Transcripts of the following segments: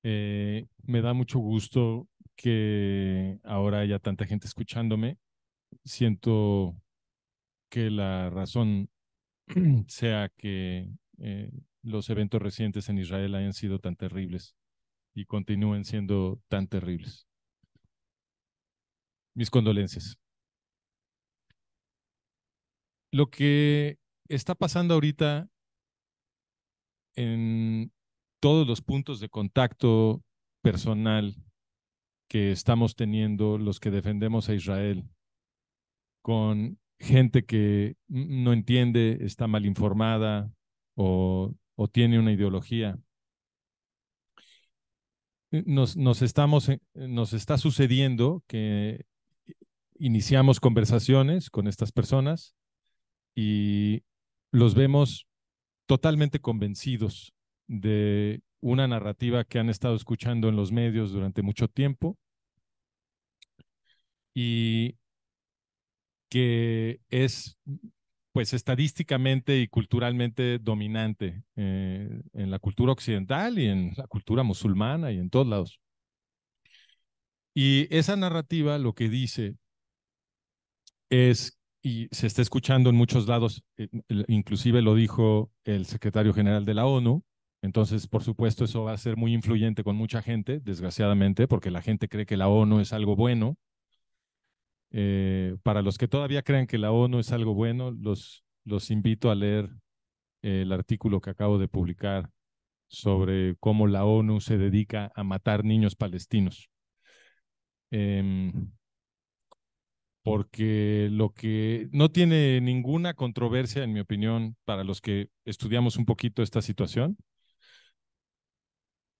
Me da mucho gusto que ahora haya tanta gente escuchándome. Siento que la razón sea que los eventos recientes en Israel hayan sido tan terribles y continúen siendo tan terribles. Mis condolencias. Lo que está pasando ahorita en todos los puntos de contacto personal que estamos teniendo los que defendemos a Israel con gente que no entiende, está mal informada o tiene una ideología. Nos está sucediendo que iniciamos conversaciones con estas personas y los vemos totalmente convencidos de una narrativa que han estado escuchando en los medios durante mucho tiempo y que es pues estadísticamente y culturalmente dominante en la cultura occidental y en la cultura musulmana y en todos lados. Y esa narrativa lo que dice es, y se está escuchando en muchos lados, inclusive lo dijo el secretario general de la ONU, entonces por supuesto eso va a ser muy influyente con mucha gente, desgraciadamente, porque la gente cree que la ONU es algo bueno. Para los que todavía crean que la ONU es algo bueno, los invito a leer el artículo que acabo de publicar sobre cómo la ONU se dedica a matar niños palestinos. Eh, Porque lo que no tiene ninguna controversia, en mi opinión, para los que estudiamos un poquito esta situación,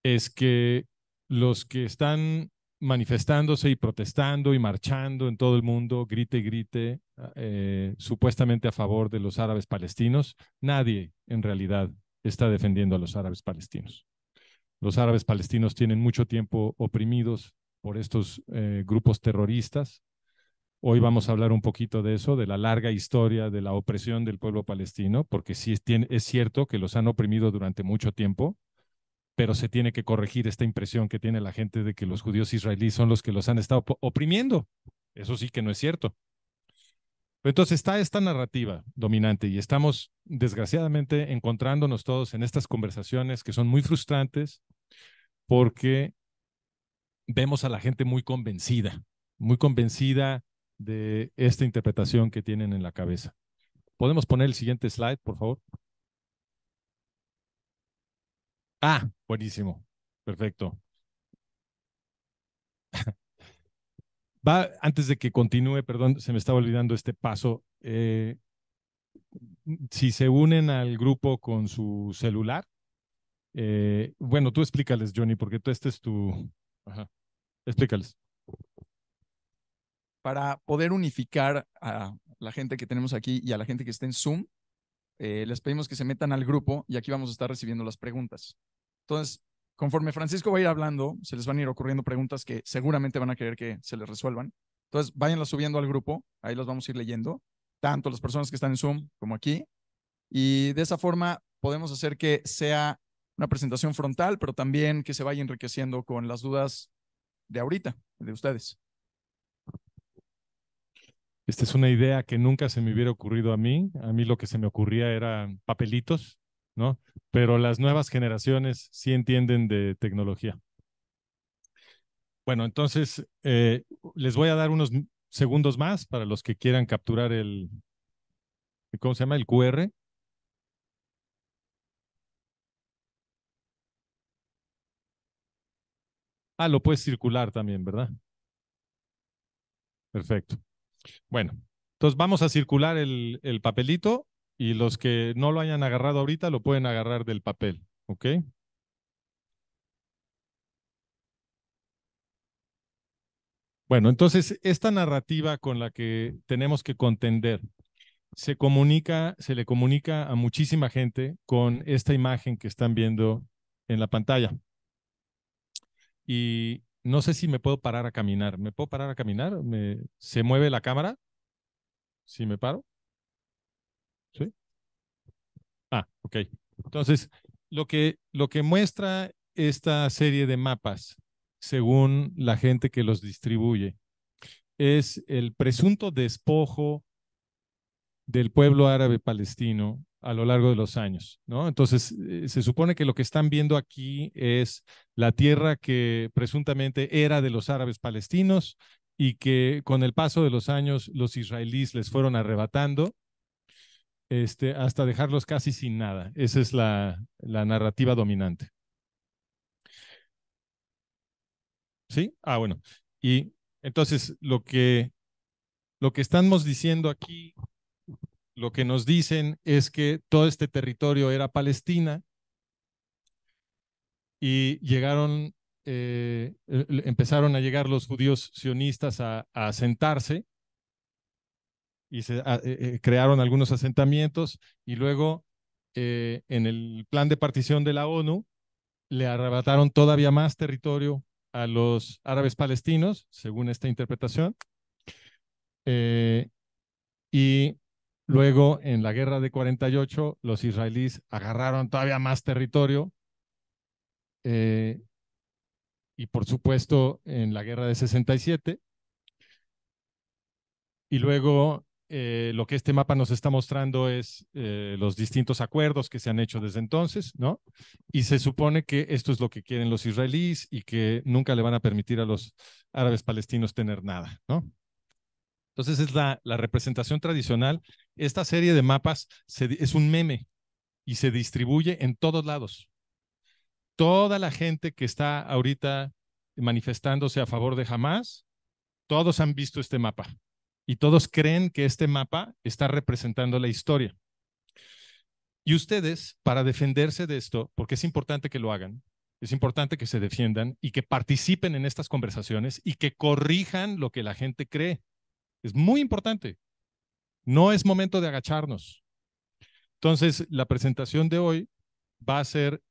es que los que están manifestándose y protestando y marchando en todo el mundo, grite y grite, supuestamente a favor de los árabes palestinos, nadie en realidad está defendiendo a los árabes palestinos. Los árabes palestinos tienen mucho tiempo oprimidos por estos grupos terroristas. Hoy vamos a hablar un poquito de eso, de la larga historia de la opresión del pueblo palestino, porque sí es cierto que los han oprimido durante mucho tiempo, pero se tiene que corregir esta impresión que tiene la gente de que los judíos israelíes son los que los han estado oprimiendo. Eso sí que no es cierto. Entonces está esta narrativa dominante y estamos desgraciadamente encontrándonos todos en estas conversaciones que son muy frustrantes porque vemos a la gente muy convencida de esta interpretación que tienen en la cabeza. ¿Podemos poner el siguiente slide, por favor? Ah, buenísimo. Perfecto. Antes de que continúe, perdón, se me estaba olvidando este paso. Si se unen al grupo con su celular, bueno, tú explícales, Johnny, porque tú este es tu... Ajá, explícales. Para poder unificar a la gente que tenemos aquí y a la gente que está en Zoom, les pedimos que se metan al grupo y aquí vamos a estar recibiendo las preguntas. Entonces, conforme Francisco va a ir hablando, se les van a ir ocurriendo preguntas que seguramente van a querer que se les resuelvan. Entonces, váyanlas subiendo al grupo, ahí las vamos a ir leyendo, tanto las personas que están en Zoom como aquí. Y de esa forma podemos hacer que sea una presentación frontal, pero también que se vaya enriqueciendo con las dudas de ahorita, de ustedes. Esta es una idea que nunca se me hubiera ocurrido a mí. A mí lo que se me ocurría eran papelitos, ¿no? Pero las nuevas generaciones sí entienden de tecnología. Bueno, entonces les voy a dar unos segundos más para los que quieran capturar ¿cómo se llama? El QR. Ah, lo puedes circular también, ¿verdad? Perfecto. Bueno, entonces vamos a circular el papelito y los que no lo hayan agarrado ahorita lo pueden agarrar del papel, ¿ok? Bueno, entonces esta narrativa con la que tenemos que contender se le comunica a muchísima gente con esta imagen que están viendo en la pantalla. Y no sé si me puedo parar a caminar. ¿Me puedo parar a caminar? ¿Se mueve la cámara? ¿Si me paro? ¿Sí? Ah, ok. Entonces, lo que muestra esta serie de mapas, según la gente que los distribuye, es el presunto despojo del pueblo árabe palestino a lo largo de los años, ¿no? Entonces, se supone que lo que están viendo aquí es la tierra que presuntamente era de los árabes palestinos y que con el paso de los años los israelíes les fueron arrebatando hasta dejarlos casi sin nada. Esa es la narrativa dominante. ¿Sí? Ah, bueno. Y entonces lo que estamos diciendo aquí, lo que nos dicen es que todo este territorio era Palestina y empezaron a llegar los judíos sionistas a asentarse y crearon algunos asentamientos y luego en el plan de partición de la ONU le arrebataron todavía más territorio a los árabes palestinos, según esta interpretación, eh, y luego en la guerra de 48 los israelíes agarraron todavía más territorio eh, y por supuesto en la guerra de 67 y luego lo que este mapa nos está mostrando es los distintos acuerdos que se han hecho desde entonces, ¿no? Y se supone que esto es lo que quieren los israelíes y que nunca le van a permitir a los árabes palestinos tener nada, ¿no? Entonces es la representación tradicional. Esta serie de mapas es un meme y se distribuye en todos lados. Toda la gente que está ahorita manifestándose a favor de Hamas, todos han visto este mapa y todos creen que este mapa está representando la historia. Y ustedes, para defenderse de esto, porque es importante que lo hagan, es importante que se defiendan y que participen en estas conversaciones y que corrijan lo que la gente cree. Es muy importante. No es momento de agacharnos. Entonces, la presentación de hoy va a ser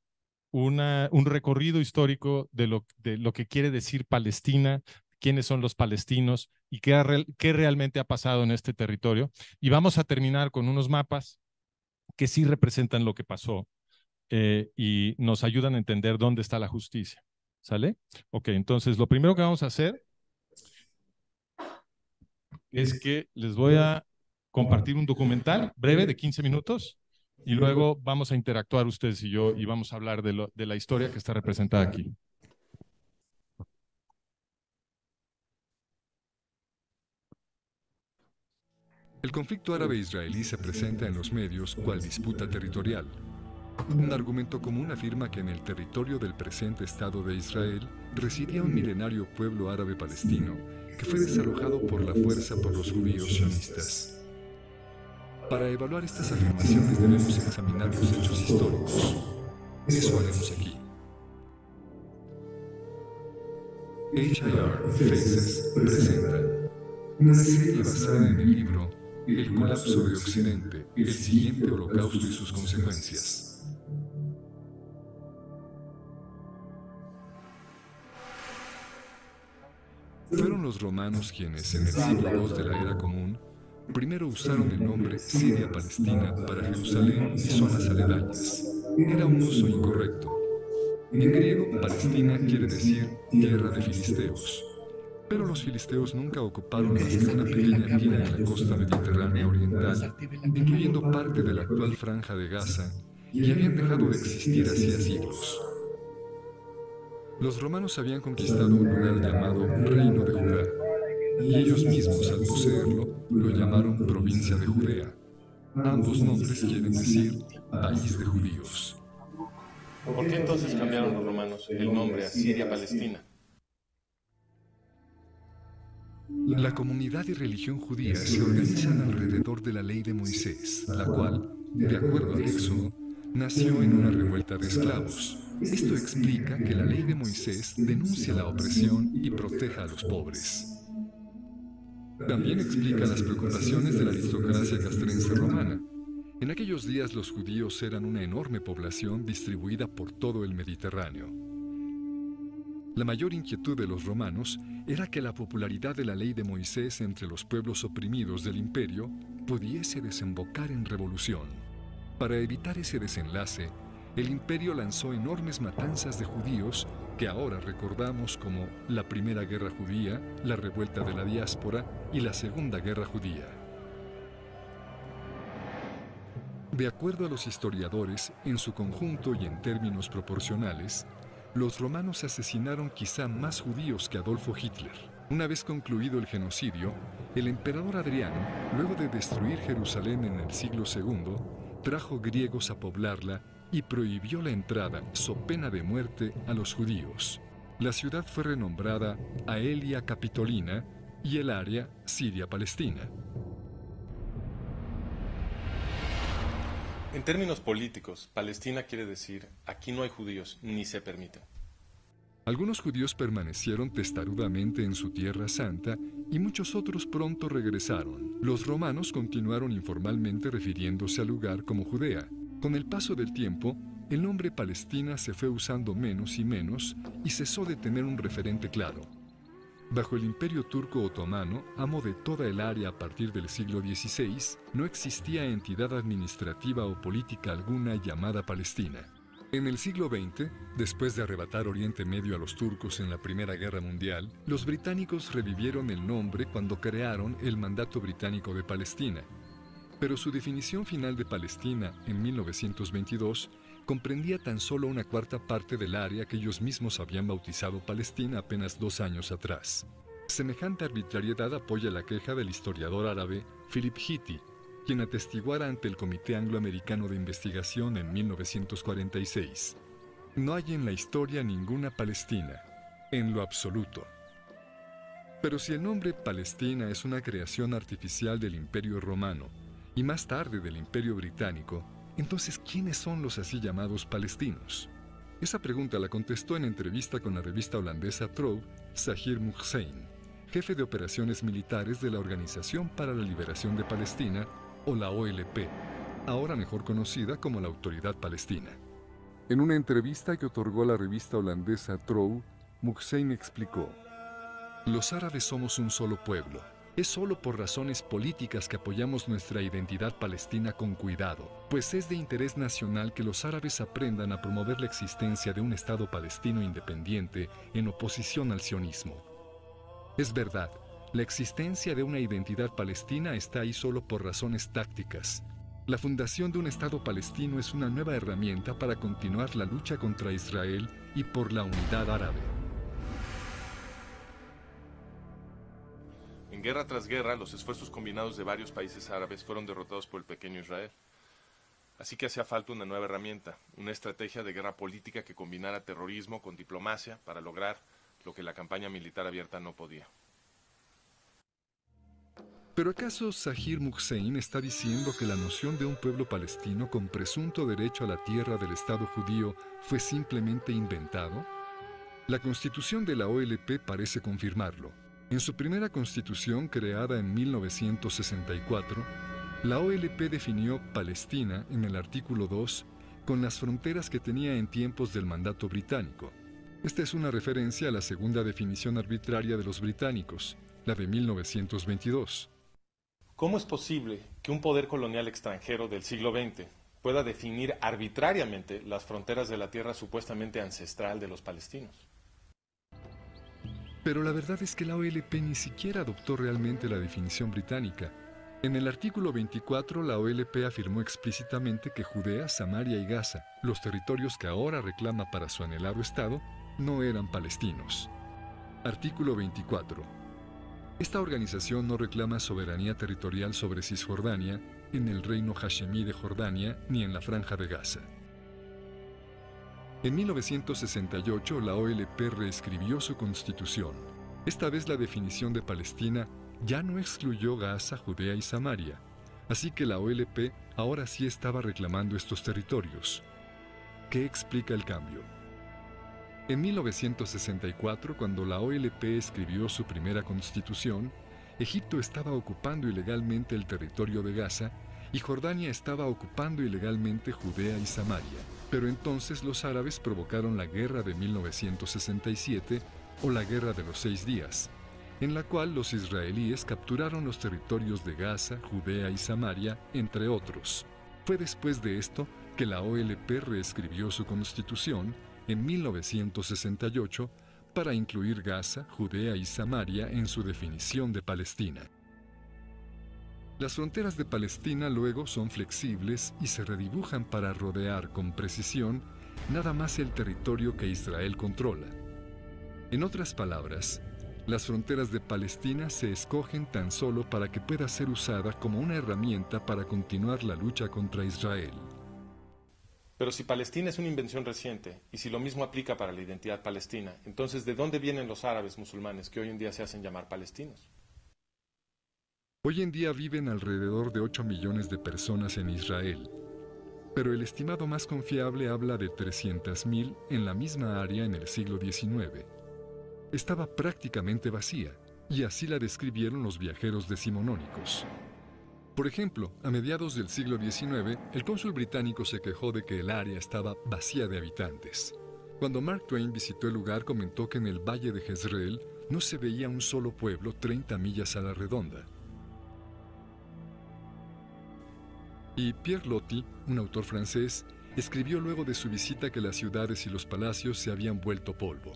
un recorrido histórico de lo que quiere decir Palestina, quiénes son los palestinos y qué realmente ha pasado en este territorio. Y vamos a terminar con unos mapas que sí representan lo que pasó y nos ayudan a entender dónde está la justicia. ¿Sale? Ok, entonces lo primero que vamos a hacer es que les voy a compartir un documental breve de 15 minutos y luego vamos a interactuar ustedes y yo y vamos a hablar de la historia que está representada aquí. El conflicto árabe-israelí se presenta en los medios cual disputa territorial. Un argumento común afirma que en el territorio del presente Estado de Israel residía un milenario pueblo árabe palestino que fue desalojado por la fuerza por los judíos sionistas. Para evaluar estas afirmaciones debemos examinar los hechos históricos. Eso haremos aquí. H.I.R. Faces presenta una serie basada en el libro El colapso de Occidente, el siguiente holocausto y sus consecuencias. Fueron los romanos quienes, en el siglo II de la Era Común, primero usaron el nombre Siria-Palestina para Jerusalén y zonas aledañas. Era un uso incorrecto. En griego, Palestina quiere decir tierra de filisteos. Pero los filisteos nunca ocuparon más que una pequeña tierra en la costa mediterránea oriental, incluyendo parte de la actual franja de Gaza, y habían dejado de existir hacía siglos. Los romanos habían conquistado un lugar llamado Reino de Judá, y ellos mismos, al poseerlo, lo llamaron Provincia de Judea. Ambos nombres quieren decir País de Judíos. ¿Por qué entonces cambiaron los romanos el nombre a Siria-Palestina? La comunidad y religión judía se organizan alrededor de la ley de Moisés, la cual, de acuerdo al Éxodo, nació en una revuelta de esclavos. Esto explica que la ley de Moisés denuncia la opresión y proteja a los pobres. También explica las preocupaciones de la aristocracia castrense romana. En aquellos días los judíos eran una enorme población distribuida por todo el Mediterráneo. La mayor inquietud de los romanos era que la popularidad de la ley de Moisés entre los pueblos oprimidos del imperio pudiese desembocar en revolución. Para evitar ese desenlace, el imperio lanzó enormes matanzas de judíos que ahora recordamos como la Primera Guerra Judía, la Revuelta de la Diáspora y la Segunda Guerra Judía. De acuerdo a los historiadores, en su conjunto y en términos proporcionales, los romanos asesinaron quizá más judíos que Adolfo Hitler. Una vez concluido el genocidio, el emperador Adriano, luego de destruir Jerusalén en el siglo II, trajo griegos a poblarla y prohibió la entrada, so pena de muerte, a los judíos. La ciudad fue renombrada Aelia Capitolina y el área Siria-Palestina. En términos políticos, Palestina quiere decir aquí no hay judíos, ni se permiten. Algunos judíos permanecieron testarudamente en su tierra santa y muchos otros pronto regresaron. Los romanos continuaron informalmente refiriéndose al lugar como Judea. Con el paso del tiempo, el nombre Palestina se fue usando menos y menos y cesó de tener un referente claro. Bajo el Imperio Turco Otomano, amo de toda el área a partir del siglo XVI, no existía entidad administrativa o política alguna llamada Palestina. En el siglo XX, después de arrebatar Oriente Medio a los turcos en la Primera Guerra Mundial, los británicos revivieron el nombre cuando crearon el Mandato Británico de Palestina. Pero su definición final de Palestina en 1922 comprendía tan solo una cuarta parte del área que ellos mismos habían bautizado Palestina apenas 2 años atrás. Semejante arbitrariedad apoya la queja del historiador árabe Philip Hitti, quien atestiguara ante el Comité Anglo-Americano de Investigación en 1946. No hay en la historia ninguna Palestina, en lo absoluto. Pero si el nombre Palestina es una creación artificial del Imperio Romano, y más tarde del Imperio Británico, entonces, ¿quiénes son los así llamados palestinos? Esa pregunta la contestó en entrevista con la revista holandesa Trouw, Zahir Muhseen, jefe de operaciones militares de la Organización para la Liberación de Palestina, o la OLP, ahora mejor conocida como la Autoridad Palestina. En una entrevista que otorgó la revista holandesa Trouw, Muhseen explicó: "Los árabes somos un solo pueblo. Es solo por razones políticas que apoyamos nuestra identidad palestina con cuidado, pues es de interés nacional que los árabes aprendan a promover la existencia de un Estado palestino independiente en oposición al sionismo. Es verdad, la existencia de una identidad palestina está ahí solo por razones tácticas. La fundación de un Estado palestino es una nueva herramienta para continuar la lucha contra Israel y por la unidad árabe". En guerra tras guerra, los esfuerzos combinados de varios países árabes fueron derrotados por el pequeño Israel. Así que hacía falta una nueva herramienta, una estrategia de guerra política que combinara terrorismo con diplomacia para lograr lo que la campaña militar abierta no podía. ¿Pero acaso Zahir Muhseen está diciendo que la noción de un pueblo palestino con presunto derecho a la tierra del Estado judío fue simplemente inventado? La Constitución de la OLP parece confirmarlo. En su primera constitución, creada en 1964, la OLP definió Palestina en el artículo 2 con las fronteras que tenía en tiempos del mandato británico. Esta es una referencia a la segunda definición arbitraria de los británicos, la de 1922. ¿Cómo es posible que un poder colonial extranjero del siglo XX pueda definir arbitrariamente las fronteras de la tierra supuestamente ancestral de los palestinos? Pero la verdad es que la OLP ni siquiera adoptó realmente la definición británica. En el artículo 24, la OLP afirmó explícitamente que Judea, Samaria y Gaza, los territorios que ahora reclama para su anhelado Estado, no eran palestinos. Artículo 24. Esta organización no reclama soberanía territorial sobre Cisjordania, en el reino hashemí de Jordania, ni en la Franja de Gaza. En 1968, la OLP reescribió su constitución. Esta vez la definición de Palestina ya no excluyó Gaza, Judea y Samaria, así que la OLP ahora sí estaba reclamando estos territorios. ¿Qué explica el cambio? En 1964, cuando la OLP escribió su primera constitución, Egipto estaba ocupando ilegalmente el territorio de Gaza y Jordania estaba ocupando ilegalmente Judea y Samaria. Pero entonces los árabes provocaron la guerra de 1967 o la Guerra de los 6 días, en la cual los israelíes capturaron los territorios de Gaza, Judea y Samaria, entre otros. Fue después de esto que la OLP reescribió su constitución en 1968 para incluir Gaza, Judea y Samaria en su definición de Palestina. Las fronteras de Palestina luego son flexibles y se redibujan para rodear con precisión nada más el territorio que Israel controla. En otras palabras, las fronteras de Palestina se escogen tan solo para que pueda ser usada como una herramienta para continuar la lucha contra Israel. Pero si Palestina es una invención reciente, y si lo mismo aplica para la identidad palestina, entonces ¿de dónde vienen los árabes musulmanes que hoy en día se hacen llamar palestinos? Hoy en día viven alrededor de 8 millones de personas en Israel, pero el estimado más confiable habla de 300.000 en la misma área en el siglo XIX. Estaba prácticamente vacía, y así la describieron los viajeros decimonónicos. Por ejemplo, a mediados del siglo XIX, el cónsul británico se quejó de que el área estaba vacía de habitantes. Cuando Mark Twain visitó el lugar, comentó que en el valle de Jezreel no se veía un solo pueblo 30 millas a la redonda. Y Pierre Loti, un autor francés, escribió luego de su visita que las ciudades y los palacios se habían vuelto polvo.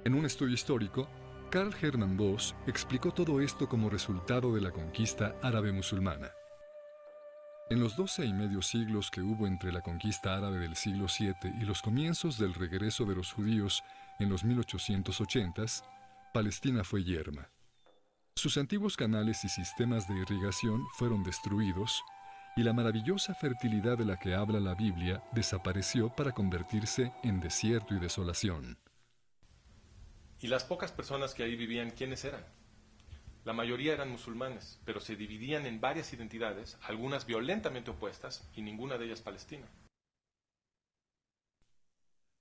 En un estudio histórico, Karl Hermann Voss explicó todo esto como resultado de la conquista árabe-musulmana. En los 12 y medio siglos que hubo entre la conquista árabe del siglo VII y los comienzos del regreso de los judíos en los 1880s, Palestina fue yerma. Sus antiguos canales y sistemas de irrigación fueron destruidos y la maravillosa fertilidad de la que habla la Biblia desapareció para convertirse en desierto y desolación. ¿Y las pocas personas que ahí vivían, quiénes eran? La mayoría eran musulmanes, pero se dividían en varias identidades, algunas violentamente opuestas y ninguna de ellas palestina.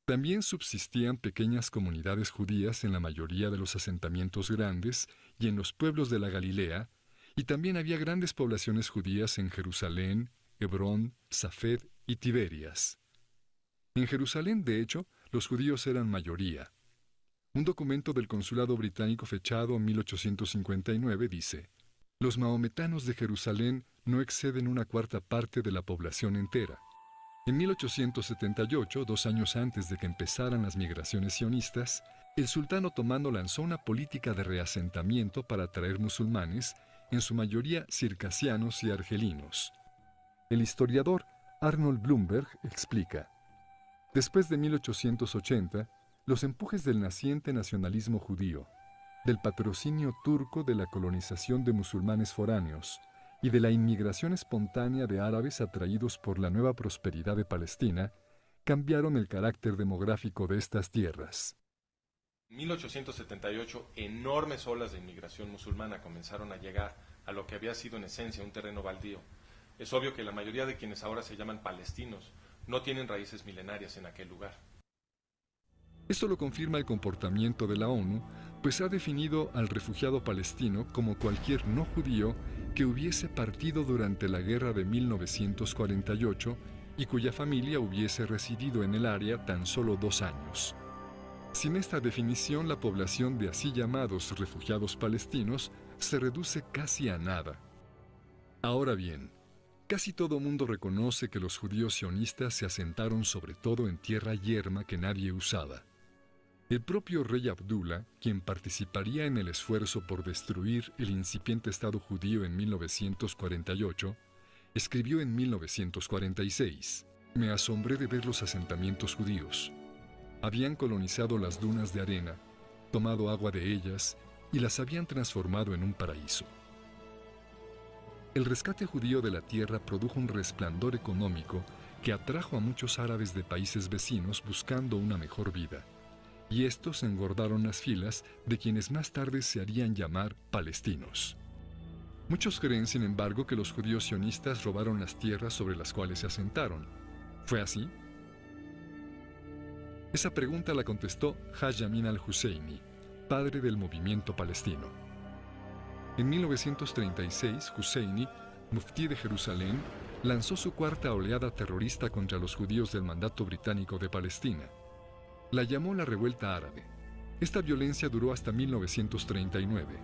También subsistían pequeñas comunidades judías en la mayoría de los asentamientos grandes y en los pueblos de la Galilea, y también había grandes poblaciones judías en Jerusalén, Hebrón, Safed y Tiberias. En Jerusalén, de hecho, los judíos eran mayoría. Un documento del consulado británico fechado en 1859 dice: «Los maometanos de Jerusalén no exceden 1/4 parte de la población entera». En 1878, 2 años antes de que empezaran las migraciones sionistas, el sultán otomano lanzó una política de reasentamiento para atraer musulmanes, en su mayoría circasianos y argelinos. El historiador Arnold Blumberg explica: «Después de 1880, los empujes del naciente nacionalismo judío, del patrocinio turco de la colonización de musulmanes foráneos y de la inmigración espontánea de árabes atraídos por la nueva prosperidad de Palestina, cambiaron el carácter demográfico de estas tierras». En 1878, enormes olas de inmigración musulmana comenzaron a llegar a lo que había sido en esencia un terreno baldío. Es obvio que la mayoría de quienes ahora se llaman palestinos no tienen raíces milenarias en aquel lugar. Esto lo confirma el comportamiento de la ONU, pues ha definido al refugiado palestino como cualquier no judío que hubiese partido durante la guerra de 1948 y cuya familia hubiese residido en el área tan solo 2 años. Sin esta definición, la población de así llamados refugiados palestinos se reduce casi a nada. Ahora bien, casi todo mundo reconoce que los judíos sionistas se asentaron sobre todo en tierra yerma que nadie usaba. El propio rey Abdullah, quien participaría en el esfuerzo por destruir el incipiente Estado judío en 1948, escribió en 1946: «Me asombré de ver los asentamientos judíos. Habían colonizado las dunas de arena, tomado agua de ellas y las habían transformado en un paraíso». El rescate judío de la tierra produjo un resplandor económico que atrajo a muchos árabes de países vecinos buscando una mejor vida. Y estos engordaron las filas de quienes más tarde se harían llamar palestinos. Muchos creen, sin embargo, que los judíos sionistas robaron las tierras sobre las cuales se asentaron. ¿Fue así? Esa pregunta la contestó Haj Amin al-Husseini, padre del movimiento palestino. En 1936, Husseini, muftí de Jerusalén, lanzó su 4ª oleada terrorista contra los judíos del mandato británico de Palestina. La llamó la Revuelta Árabe. Esta violencia duró hasta 1939.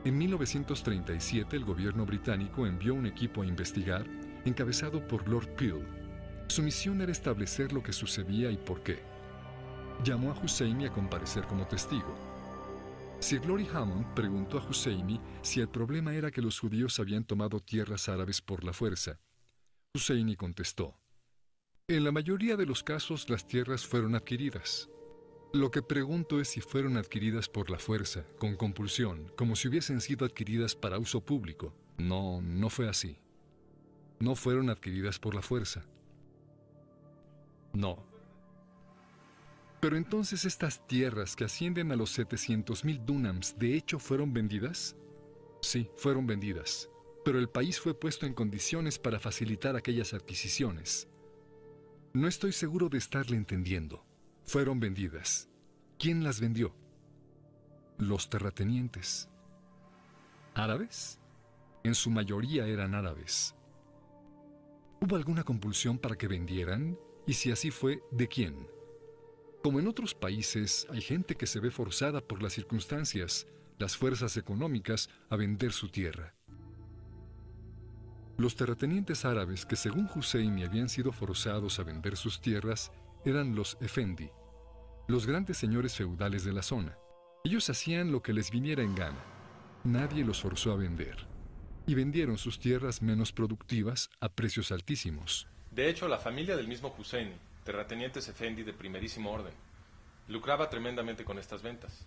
En 1937 el gobierno británico envió un equipo a investigar encabezado por Lord Peel. Su misión era establecer lo que sucedía y por qué. Llamó a Husseini a comparecer como testigo. Sir Glory Hammond preguntó a Husseini si el problema era que los judíos habían tomado tierras árabes por la fuerza. Husseini contestó: en la mayoría de los casos las tierras fueron adquiridas. Lo que pregunto es si fueron adquiridas por la fuerza, con compulsión, como si hubiesen sido adquiridas para uso público. No, no fue así. No fueron adquiridas por la fuerza. No. Pero entonces estas tierras que ascienden a los 700,000 dúnams, ¿de hecho fueron vendidas? Sí, fueron vendidas. Pero el país fue puesto en condiciones para facilitar aquellas adquisiciones. No estoy seguro de estarle entendiendo. Fueron vendidas. ¿Quién las vendió? Los terratenientes. ¿Árabes? En su mayoría eran árabes. ¿Hubo alguna compulsión para que vendieran? Y si así fue, ¿de quién? Como en otros países, hay gente que se ve forzada por las circunstancias, las fuerzas económicas, a vender su tierra. Los terratenientes árabes que según Husseini habían sido forzados a vender sus tierras eran los Efendi, los grandes señores feudales de la zona. Ellos hacían lo que les viniera en gana. Nadie los forzó a vender. Y vendieron sus tierras menos productivas a precios altísimos. De hecho, la familia del mismo Husseini, terratenientes Efendi de primerísimo orden, lucraba tremendamente con estas ventas.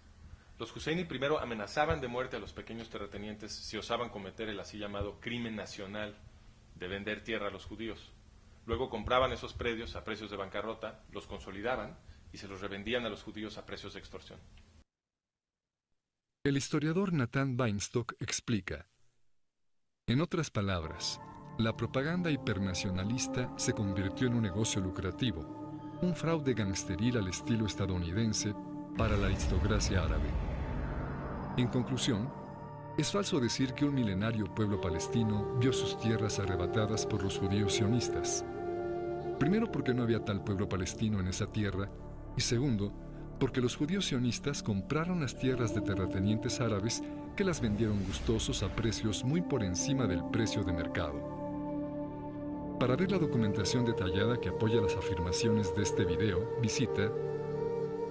Los Husseini primero amenazaban de muerte a los pequeños terratenientes si osaban cometer el así llamado crimen nacional de vender tierra a los judíos. Luego compraban esos predios a precios de bancarrota, los consolidaban y se los revendían a los judíos a precios de extorsión. El historiador Nathan Weinstock explica: en otras palabras, la propaganda hipernacionalista se convirtió en un negocio lucrativo, un fraude gangsteril al estilo estadounidense para la aristocracia árabe. En conclusión, es falso decir que un milenario pueblo palestino vio sus tierras arrebatadas por los judíos sionistas. Primero, porque no había tal pueblo palestino en esa tierra, y segundo, porque los judíos sionistas compraron las tierras de terratenientes árabes que las vendieron gustosos a precios muy por encima del precio de mercado. Para ver la documentación detallada que apoya las afirmaciones de este video, visita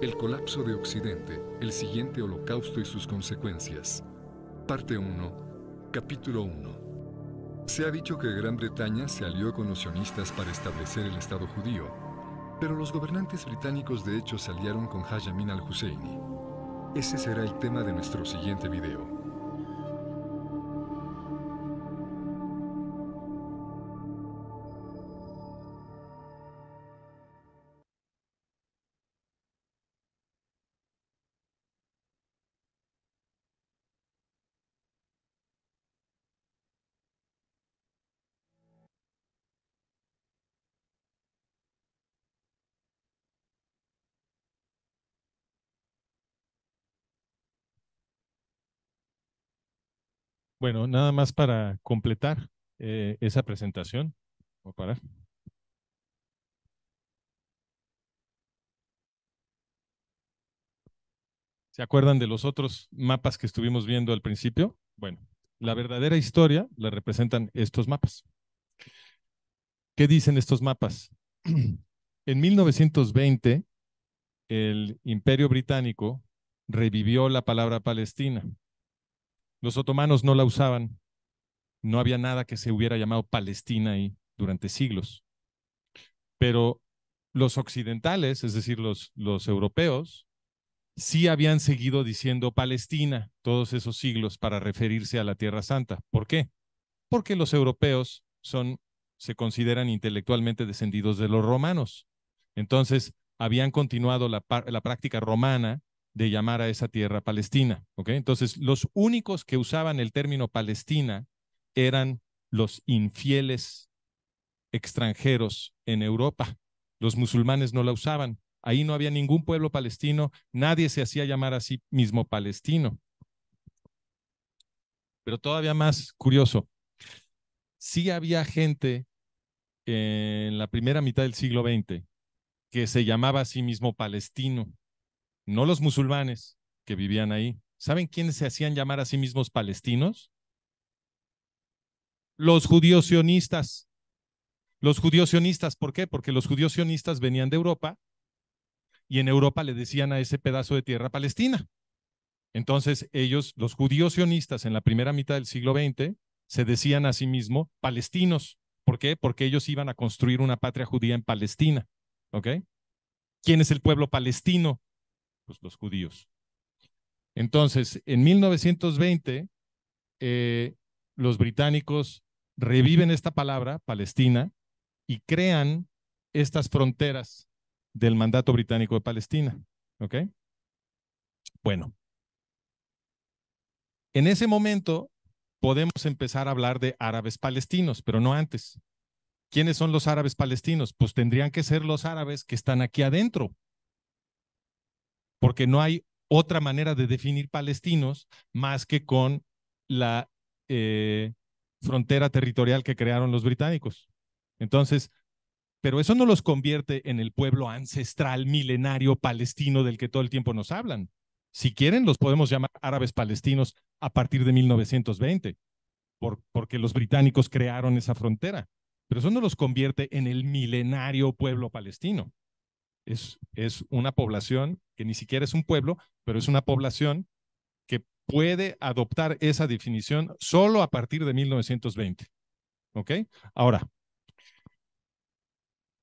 El colapso de Occidente, el siguiente holocausto y sus consecuencias. Parte 1, capítulo 1. Se ha dicho que Gran Bretaña se alió con los sionistas para establecer el Estado judío, pero los gobernantes británicos de hecho se aliaron con Haj Amin al-Husseini. Ese será el tema de nuestro siguiente video. Bueno, nada más para completar esa presentación. Voy a parar. ¿Se acuerdan de los otros mapas que estuvimos viendo al principio? Bueno, la verdadera historia la representan estos mapas. ¿Qué dicen estos mapas? En 1920, el Imperio Británico revivió la palabra Palestina. Los otomanos no la usaban. No había nada que se hubiera llamado Palestina ahí durante siglos. Pero los occidentales, es decir, los europeos, sí habían seguido diciendo Palestina todos esos siglos para referirse a la Tierra Santa. ¿Por qué? Porque los europeos se consideran intelectualmente descendidos de los romanos. Entonces, habían continuado la práctica romana de llamar a esa tierra Palestina. ¿Okay? Entonces, los únicos que usaban el término Palestina eran los infieles extranjeros en Europa. Los musulmanes no la usaban. Ahí no había ningún pueblo palestino, nadie se hacía llamar a sí mismo palestino. Pero todavía más curioso, sí había gente en la primera mitad del siglo XX que se llamaba a sí mismo palestino, no los musulmanes que vivían ahí. ¿Saben quiénes se hacían llamar a sí mismos palestinos? Los judíos sionistas. Los judíos sionistas, ¿por qué? Porque los judíos sionistas venían de Europa y en Europa le decían a ese pedazo de tierra Palestina. Entonces ellos, los judíos sionistas en la primera mitad del siglo XX, se decían a sí mismos palestinos. ¿Por qué? Porque ellos iban a construir una patria judía en Palestina. ¿Ok? ¿Quién es el pueblo palestino? Pues los judíos. Entonces, en 1920, los británicos reviven esta palabra, Palestina, y crean estas fronteras del mandato británico de Palestina. ¿Ok? Bueno, en ese momento podemos empezar a hablar de árabes palestinos, pero no antes. ¿Quiénes son los árabes palestinos? Pues tendrían que ser los árabes que están aquí adentro, porque no hay otra manera de definir palestinos más que con la frontera territorial que crearon los británicos. Entonces, pero eso no los convierte en el pueblo ancestral milenario palestino del que todo el tiempo nos hablan. Si quieren, los podemos llamar árabes palestinos a partir de 1920, porque los británicos crearon esa frontera. Pero eso no los convierte en el milenario pueblo palestino. Es una población que ni siquiera es un pueblo, pero es una población que puede adoptar esa definición solo a partir de 1920. ¿Ok? Ahora,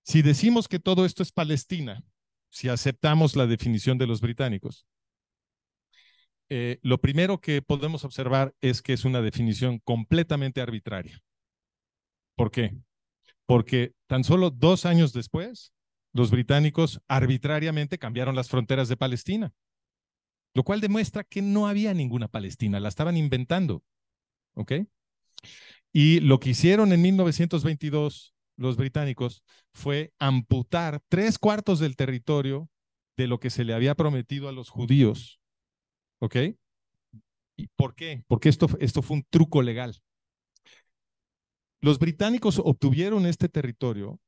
si decimos que todo esto es Palestina, si aceptamos la definición de los británicos, lo primero que podemos observar es que es una definición completamente arbitraria. ¿Por qué? Porque tan solo 2 años después, los británicos arbitrariamente cambiaron las fronteras de Palestina, lo cual demuestra que no había ninguna Palestina, la estaban inventando. ¿Ok? Y lo que hicieron en 1922 los británicos fue amputar 3/4 del territorio de lo que se le había prometido a los judíos. ¿Ok? ¿Y por qué? Porque esto fue un truco legal. Los británicos obtuvieron este territorio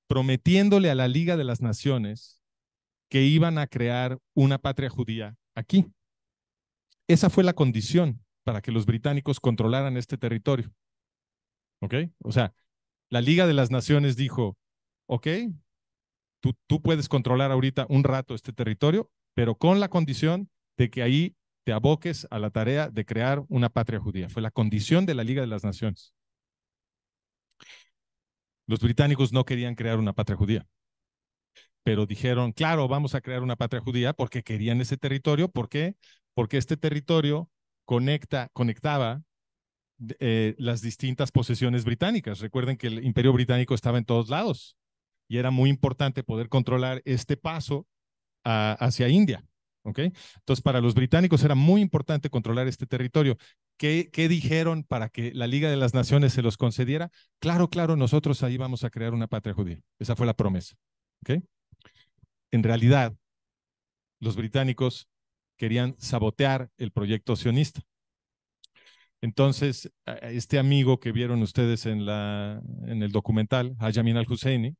prometiéndole a la Liga de las Naciones que iban a crear una patria judía aquí. Esa fue la condición para que los británicos controlaran este territorio. ¿Ok? O sea, la Liga de las Naciones dijo, ok, tú puedes controlar ahorita un rato este territorio, pero con la condición de que ahí te aboques a la tarea de crear una patria judía. Fue la condición de la Liga de las Naciones. Los británicos no querían crear una patria judía, pero dijeron, claro, vamos a crear una patria judía porque querían ese territorio. ¿Por qué? Porque este territorio conectaba las distintas posesiones británicas. Recuerden que el Imperio Británico estaba en todos lados y era muy importante poder controlar este paso hacia India. ¿Ok? Entonces, para los británicos era muy importante controlar este territorio. ¿Qué dijeron para que la Liga de las Naciones se los concediera? Claro, claro, nosotros ahí vamos a crear una patria judía. Esa fue la promesa. ¿Ok? En realidad, los británicos querían sabotear el proyecto sionista. Entonces, este amigo que vieron ustedes en el documental, Haji Amin al-Husseini,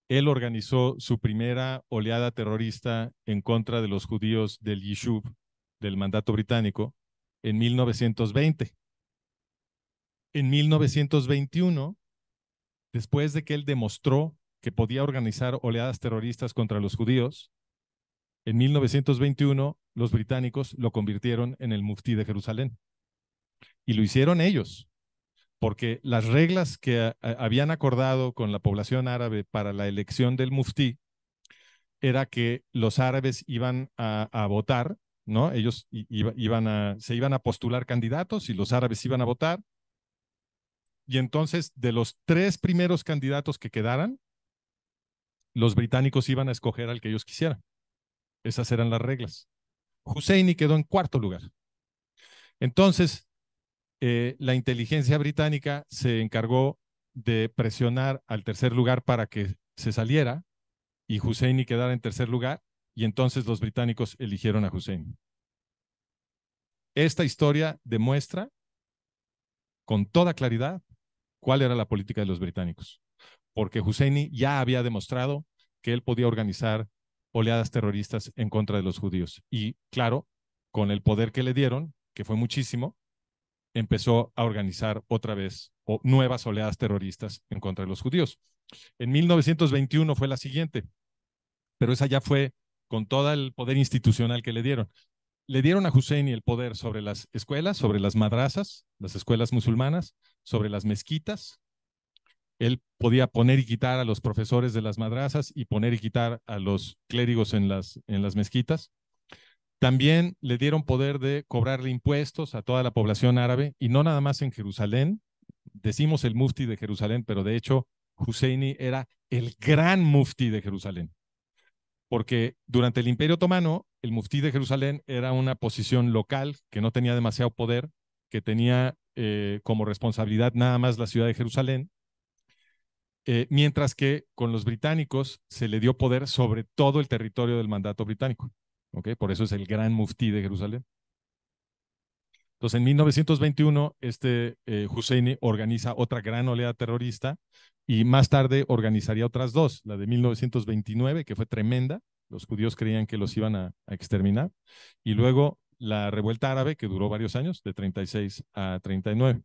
él organizó su primera oleada terrorista en contra de los judíos del Yishuv, del mandato británico, en 1920. En 1921, después de que él demostró que podía organizar oleadas terroristas contra los judíos, en 1921 los británicos lo convirtieron en el muftí de Jerusalén. Y lo hicieron ellos, porque las reglas que habían acordado con la población árabe para la elección del muftí era que los árabes iban a votar, ¿no? Ellos se iban a postular candidatos y los árabes iban a votar. Y entonces, de los 3 primeros candidatos que quedaran, los británicos iban a escoger al que ellos quisieran. Esas eran las reglas. Husseini quedó en 4.º lugar. Entonces, la inteligencia británica se encargó de presionar al 3.er lugar para que se saliera y Husseini quedara en 3.er lugar, y entonces los británicos eligieron a Husseini. Esta historia demuestra con toda claridad cuál era la política de los británicos, porque Husseini ya había demostrado que él podía organizar oleadas terroristas en contra de los judíos. Y claro, con el poder que le dieron, que fue muchísimo, empezó a organizar otra vez nuevas oleadas terroristas en contra de los judíos. En 1921 fue la siguiente, pero esa ya fue con todo el poder institucional que le dieron. Le dieron a Husseini el poder sobre las escuelas, sobre las madrazas, las escuelas musulmanas, sobre las mezquitas. Él podía poner y quitar a los profesores de las madrazas y poner y quitar a los clérigos en las mezquitas. También le dieron poder de cobrarle impuestos a toda la población árabe, y no nada más en Jerusalén. Decimos el mufti de Jerusalén, pero de hecho Husseini era el gran mufti de Jerusalén, porque durante el Imperio Otomano el mufti de Jerusalén era una posición local que no tenía demasiado poder, que tenía como responsabilidad nada más la ciudad de Jerusalén, mientras que con los británicos se le dio poder sobre todo el territorio del mandato británico. ¿Okay? Por eso es el gran muftí de Jerusalén. Entonces, en 1921, Husseini organiza otra gran oleada terrorista, y más tarde organizaría otras dos. La de 1929, que fue tremenda. Los judíos creían que los iban a exterminar. Y luego la revuelta árabe, que duró varios años, de 36 a 39.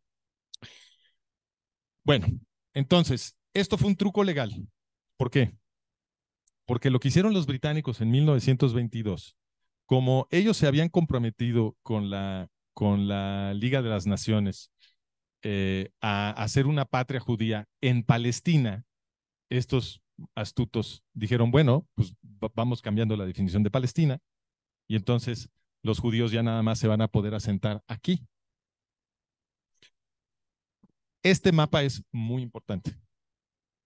Bueno, entonces, esto fue un truco legal. ¿Por qué? Porque lo que hicieron los británicos en 1922, como ellos se habían comprometido con la Liga de las Naciones a hacer una patria judía en Palestina, estos astutos dijeron, bueno, pues vamos cambiando la definición de Palestina, y entonces los judíos ya nada más se van a poder asentar aquí. Este mapa es muy importante.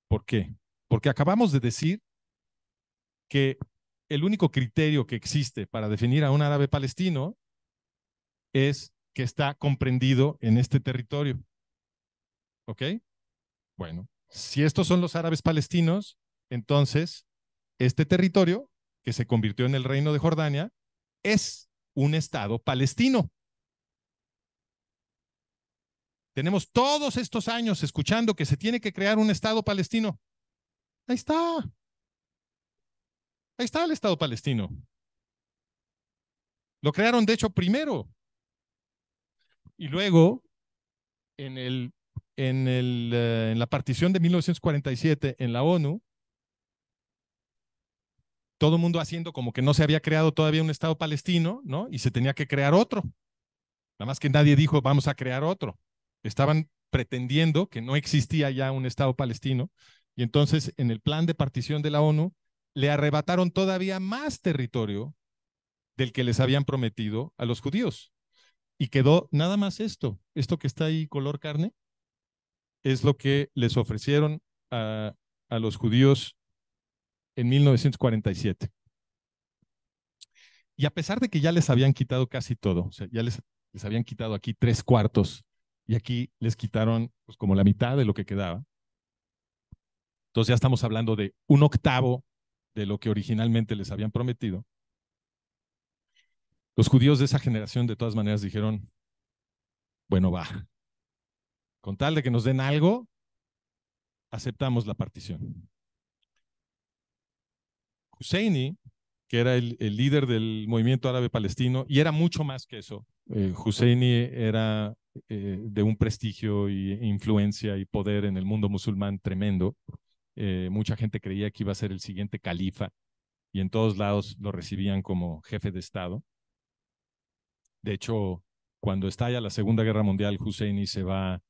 ¿Por qué? Porque acabamos de decir que el único criterio que existe para definir a un árabe palestino es que está comprendido en este territorio. ¿Ok? Bueno, si estos son los árabes palestinos, entonces este territorio, que se convirtió en el Reino de Jordania, es un estado palestino. Tenemos todos estos años escuchando que se tiene que crear un estado palestino. Ahí está. Ahí está el estado palestino. Lo crearon, de hecho, primero. Y luego, en la partición de 1947 en la ONU, todo el mundo haciendo como que no se había creado todavía un estado palestino, ¿no? Y se tenía que crear otro. Nada más que nadie dijo, vamos a crear otro. Estaban pretendiendo que no existía ya un estado palestino, y entonces en el plan de partición de la ONU le arrebataron todavía más territorio del que les habían prometido a los judíos. Y quedó nada más esto que está ahí color carne, es lo que les ofrecieron a los judíos en 1947. Y a pesar de que ya les habían quitado casi todo, o sea, ya les habían quitado aquí 3/4 y aquí les quitaron pues, como la mitad de lo que quedaba. Entonces ya estamos hablando de 1/8 de lo que originalmente les habían prometido. Los judíos de esa generación de todas maneras dijeron, bueno, va, con tal de que nos den algo, aceptamos la partición. Husseini, que era el líder del movimiento árabe palestino, y era mucho más que eso. Husseini era de un prestigio e influencia y poder en el mundo musulmán tremendo. Mucha gente creía que iba a ser el siguiente califa, y en todos lados lo recibían como jefe de Estado. De hecho, cuando estalla la Segunda Guerra Mundial, Husseini se va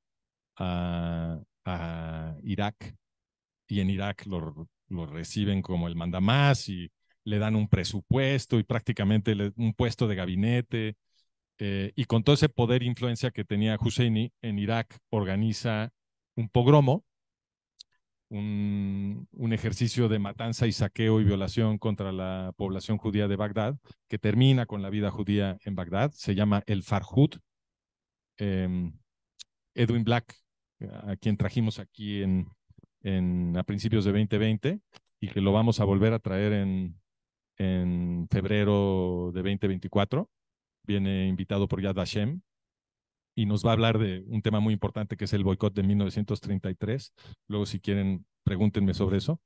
a Irak, y en Irak lo reciben como el mandamás y le dan un presupuesto y prácticamente un puesto de gabinete. Y con todo ese poder e influencia que tenía Husseini, en Irak organiza un pogromo, un ejercicio de matanza y saqueo y violación contra la población judía de Bagdad, que termina con la vida judía en Bagdad. Se llama el Farhud. Edwin Black, a quien trajimos aquí a principios de 2020, y que lo vamos a volver a traer en febrero de 2024. Viene invitado por Yad Vashem y nos va a hablar de un tema muy importante que es el boicot de 1933. Luego, si quieren, pregúntenme sobre eso.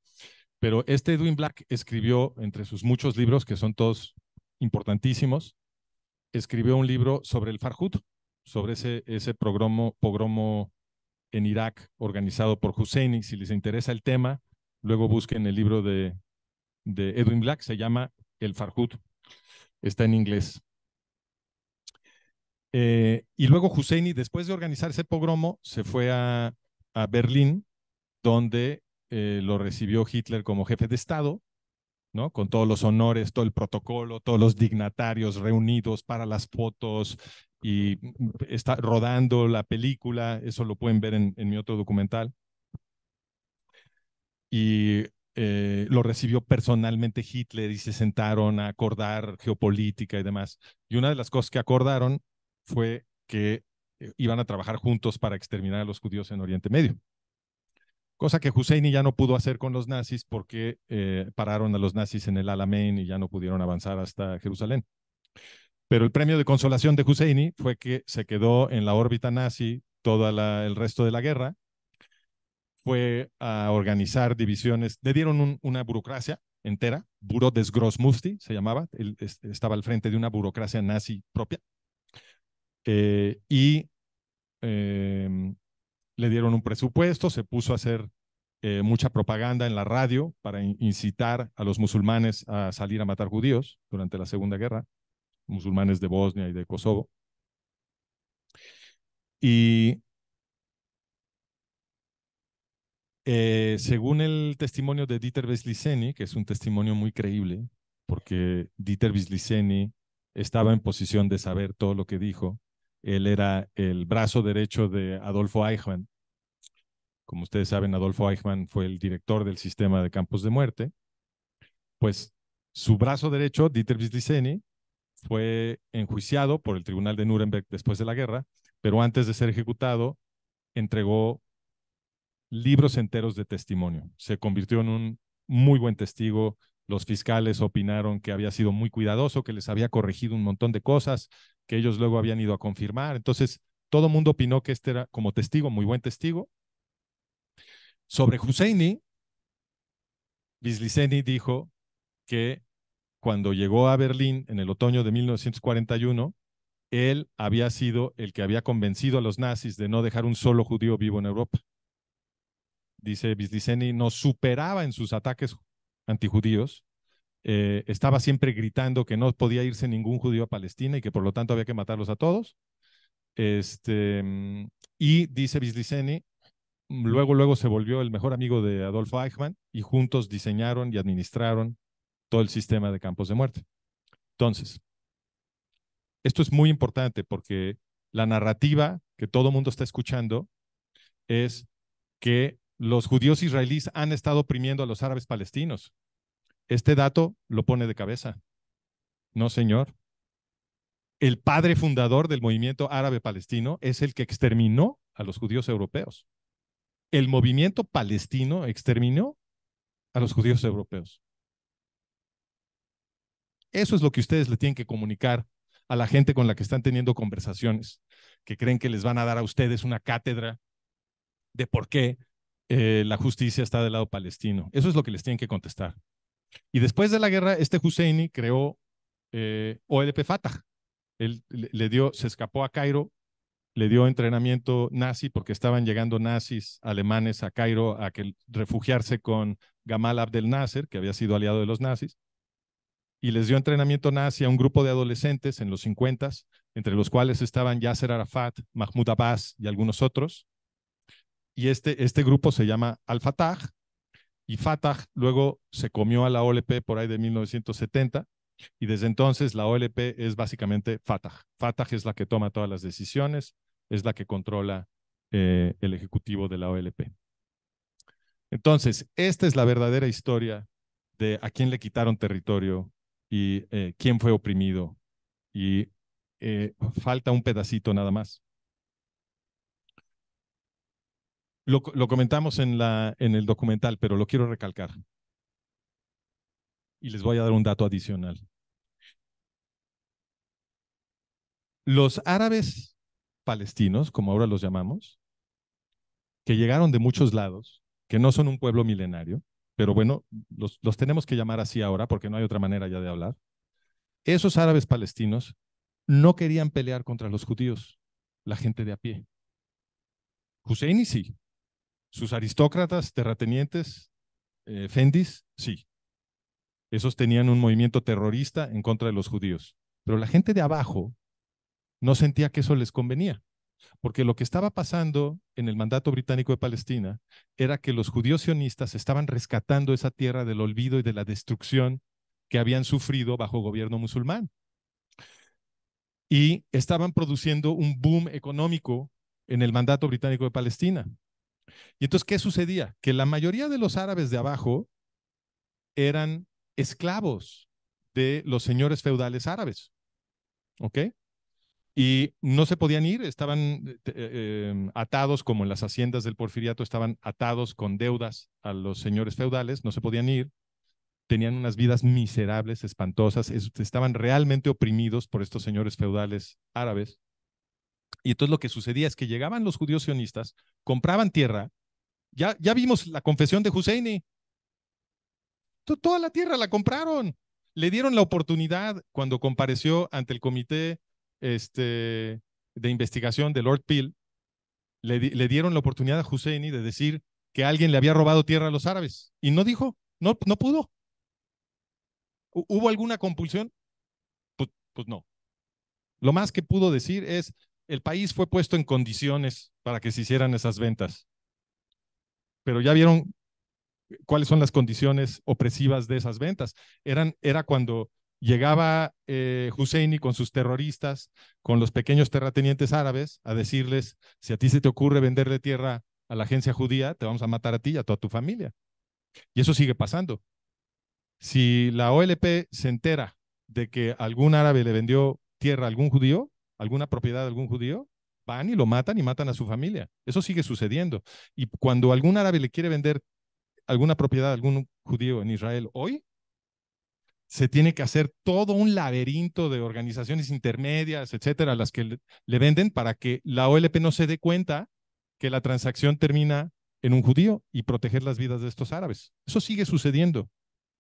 Pero Edwin Black escribió, entre sus muchos libros, que son todos importantísimos, escribió un libro sobre el Farhud, sobre ese pogromo en Irak organizado por Husseini. Si les interesa el tema, luego busquen el libro de Edwin Black, se llama El Farhud, está en inglés. Y luego Husseini, después de organizar ese pogromo, se fue a Berlín, donde lo recibió Hitler como jefe de Estado, ¿no? Con todos los honores, todo el protocolo, todos los dignatarios reunidos para las fotos y está rodando la película, eso lo pueden ver en mi otro documental. Y lo recibió personalmente Hitler y se sentaron a acordar geopolítica y demás. Y una de las cosas que acordaron fue que iban a trabajar juntos para exterminar a los judíos en Oriente Medio. Cosa que Husseini ya no pudo hacer con los nazis porque pararon a los nazis en el Alamein y ya no pudieron avanzar hasta Jerusalén. Pero el premio de consolación de Husseini fue que se quedó en la órbita nazi todo el resto de la guerra. Fue a organizar divisiones, le dieron una burocracia entera, Bureau des Großmufti se llamaba, él estaba al frente de una burocracia nazi propia, y le dieron un presupuesto, se puso a hacer mucha propaganda en la radio para incitar a los musulmanes a salir a matar judíos durante la Segunda Guerra, musulmanes de Bosnia y de Kosovo. Y según el testimonio de Dieter Wisliceni, que es un testimonio muy creíble, porque Dieter Wisliceni estaba en posición de saber todo lo que dijo, él era el brazo derecho de Adolfo Eichmann. Como ustedes saben, Adolfo Eichmann fue el director del sistema de campos de muerte. Pues su brazo derecho, Dieter Wisliceni, fue enjuiciado por el Tribunal de Nuremberg después de la guerra, pero antes de ser ejecutado, entregó libros enteros de testimonio. Se convirtió en un muy buen testigo. Los fiscales opinaron que había sido muy cuidadoso, que les había corregido un montón de cosas, que ellos luego habían ido a confirmar. Entonces, todo el mundo opinó que este era, como testigo, muy buen testigo. Sobre Husseini, Wisliceni dijo que cuando llegó a Berlín en el otoño de 1941, él había sido el que había convencido a los nazis de no dejar un solo judío vivo en Europa. Dice Wisliceni, nos superaba en sus ataques antijudíos, estaba siempre gritando que no podía irse ningún judío a Palestina y que por lo tanto había que matarlos a todos. Y dice Wisliceni, luego se volvió el mejor amigo de Adolfo Eichmann y juntos diseñaron y administraron todo el sistema de campos de muerte. Entonces, esto es muy importante porque la narrativa que todo mundo está escuchando es que los judíos israelíes han estado oprimiendo a los árabes palestinos. Este dato lo pone de cabeza. No, señor. El padre fundador del movimiento árabe palestino es el que exterminó a los judíos europeos. El movimiento palestino exterminó a los judíos europeos. Eso es lo que ustedes le tienen que comunicar a la gente con la que están teniendo conversaciones, que creen que les van a dar a ustedes una cátedra de por qué la justicia está del lado palestino. Eso es lo que les tienen que contestar. Y después de la guerra, este Husseini creó OLP Fatah. Él se escapó a Cairo, le dio entrenamiento nazi porque estaban llegando nazis alemanes a Cairo a refugiarse con Gamal Abdel Nasser, que había sido aliado de los nazis, y les dio entrenamiento nazi a un grupo de adolescentes en los 50s, entre los cuales estaban Yasser Arafat, Mahmoud Abbas y algunos otros. Y este grupo se llama Al-Fatah, y Fatah luego se comió a la OLP por ahí de 1970, y desde entonces la OLP es básicamente Fatah. Fatah es la que toma todas las decisiones, es la que controla el ejecutivo de la OLP. Entonces, esta es la verdadera historia de a quién le quitaron territorio y quién fue oprimido. Y falta un pedacito nada más. Lo comentamos en el documental, pero lo quiero recalcar. Y les voy a dar un dato adicional. Los árabes palestinos, como ahora los llamamos, que llegaron de muchos lados, que no son un pueblo milenario, pero bueno, los tenemos que llamar así ahora porque no hay otra manera ya de hablar. Esos árabes palestinos no querían pelear contra los judíos. la gente de a pie. Husseini sí. Sus aristócratas, terratenientes, Fendis, sí. Esos tenían un movimiento terrorista en contra de los judíos. Pero la gente de abajo no sentía que eso les convenía. Porque lo que estaba pasando en el mandato británico de Palestina era que los judíos sionistas estaban rescatando esa tierra del olvido y de la destrucción que habían sufrido bajo gobierno musulmán. Y estaban produciendo un boom económico en el mandato británico de Palestina. Y entonces, ¿qué sucedía? Que la mayoría de los árabes de abajo eran esclavos de los señores feudales árabes. ¿Ok? Y no se podían ir, estaban atados, como en las haciendas del Porfiriato, estaban atados con deudas a los señores feudales, no se podían ir, tenían unas vidas miserables, espantosas, estaban realmente oprimidos por estos señores feudales árabes. Y entonces lo que sucedía es que llegaban los judíos sionistas, compraban tierra, ya vimos la confesión de Husseini, toda la tierra la compraron, le dieron la oportunidad cuando compareció ante el comité de investigación de Lord Peel, le dieron la oportunidad a Husseini de decir que alguien le había robado tierra a los árabes y no dijo, no pudo. ¿Hubo alguna compulsión? Pues no. Lo más que pudo decir es, el país fue puesto en condiciones para que se hicieran esas ventas. Pero ya vieron cuáles son las condiciones opresivas de esas ventas. Era cuando llegaba Husseini con sus terroristas, con los pequeños terratenientes árabes, a decirles, si a ti se te ocurre venderle tierra a la agencia judía, te vamos a matar a ti y a toda tu familia. Y eso sigue pasando. Si la OLP se entera de que algún árabe le vendió tierra a algún judío, alguna propiedad de algún judío, van y lo matan y matan a su familia. Eso sigue sucediendo. Y cuando algún árabe le quiere vender alguna propiedad a algún judío en Israel hoy, se tiene que hacer todo un laberinto de organizaciones intermedias, etcétera, a las que le venden para que la OLP no se dé cuenta que la transacción termina en un judío y proteger las vidas de estos árabes. Eso sigue sucediendo,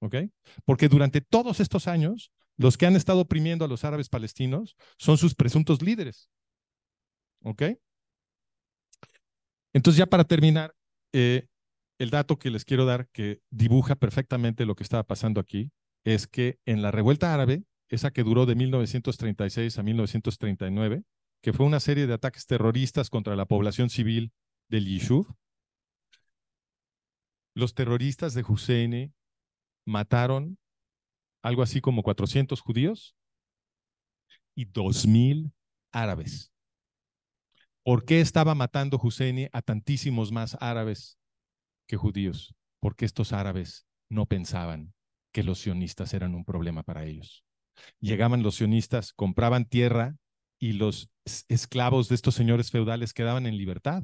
¿ok? Porque durante todos estos años, los que han estado oprimiendo a los árabes palestinos son sus presuntos líderes, ¿ok? Entonces, ya para terminar, el dato que les quiero dar, que dibuja perfectamente lo que estaba pasando aquí, es que en la revuelta árabe, esa que duró de 1936 a 1939, que fue una serie de ataques terroristas contra la población civil del Yishuv, los terroristas de Husseini mataron algo así como 400 judíos y 2,000 árabes. ¿Por qué estaba matando Husseini a tantísimos más árabes que judíos? Porque estos árabes no pensaban que los sionistas eran un problema para ellos. Llegaban los sionistas, compraban tierra y los esclavos de estos señores feudales quedaban en libertad.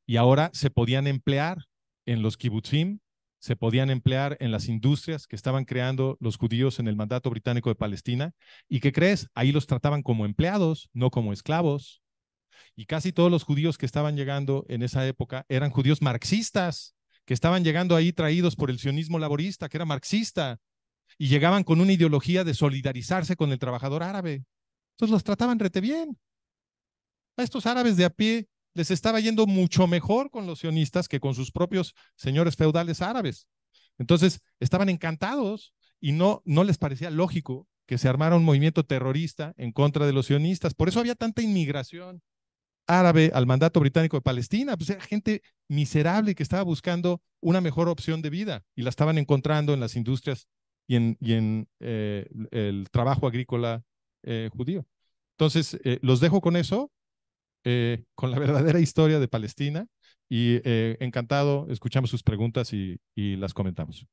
Y ahora se podían emplear en los kibutzim, se podían emplear en las industrias que estaban creando los judíos en el mandato británico de Palestina. ¿Y qué crees? Ahí los trataban como empleados, no como esclavos. Y casi todos los judíos que estaban llegando en esa época eran judíos marxistas, que estaban llegando ahí traídos por el sionismo laborista, que era marxista, y llegaban con una ideología de solidarizarse con el trabajador árabe. Entonces los trataban rete bien. A estos árabes de a pie les estaba yendo mucho mejor con los sionistas que con sus propios señores feudales árabes. Entonces estaban encantados y no les parecía lógico que se armara un movimiento terrorista en contra de los sionistas. Por eso había tanta inmigración árabe al mandato británico de Palestina. Pues era gente miserable que estaba buscando una mejor opción de vida y la estaban encontrando en las industrias y en el trabajo agrícola judío. Entonces, los dejo con eso, con la verdadera historia de Palestina y encantado, escuchamos sus preguntas y las comentamos.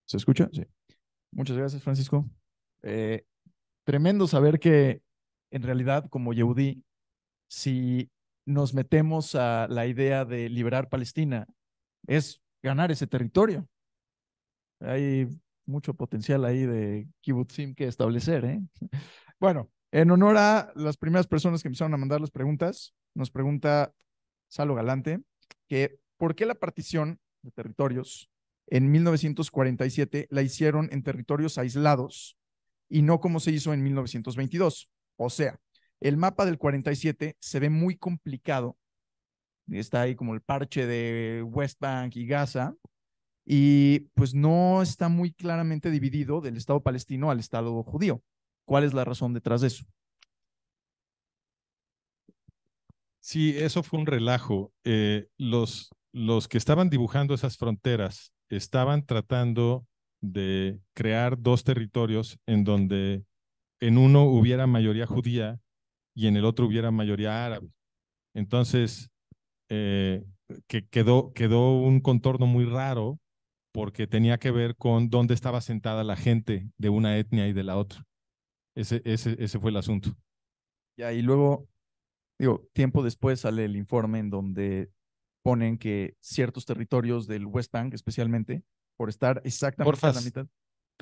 ¿Se escucha? Sí. Muchas gracias, Francisco. Tremendo saber que en realidad, como Yehudí, si nos metemos a la idea de liberar Palestina, es ganar ese territorio. Hay mucho potencial ahí de kibbutzim que establecer, ¿eh? Bueno, En honor a las primeras personas que empezaron a mandar las preguntas, nos pregunta Salo Galante que ¿por qué la partición de territorios en 1947 la hicieron en territorios aislados y no como se hizo en 1922? O sea, el mapa del 47 se ve muy complicado. Está ahí como el parche de West Bank y Gaza, y pues no está muy claramente dividido del Estado palestino al Estado judío. ¿Cuál es la razón detrás de eso? Sí, eso fue un relajo. Los que estaban dibujando esas fronteras estaban tratando de crear dos territorios en donde en uno hubiera mayoría judía y en el otro hubiera mayoría árabe. Entonces, eh, quedó un contorno muy raro porque tenía que ver con dónde estaba sentada la gente de una etnia y de la otra. Ese fue el asunto. Y ahí luego, digo, tiempo después sale el informe en donde ponen que ciertos territorios del West Bank, especialmente, por estar exactamente Porfa, a la mitad,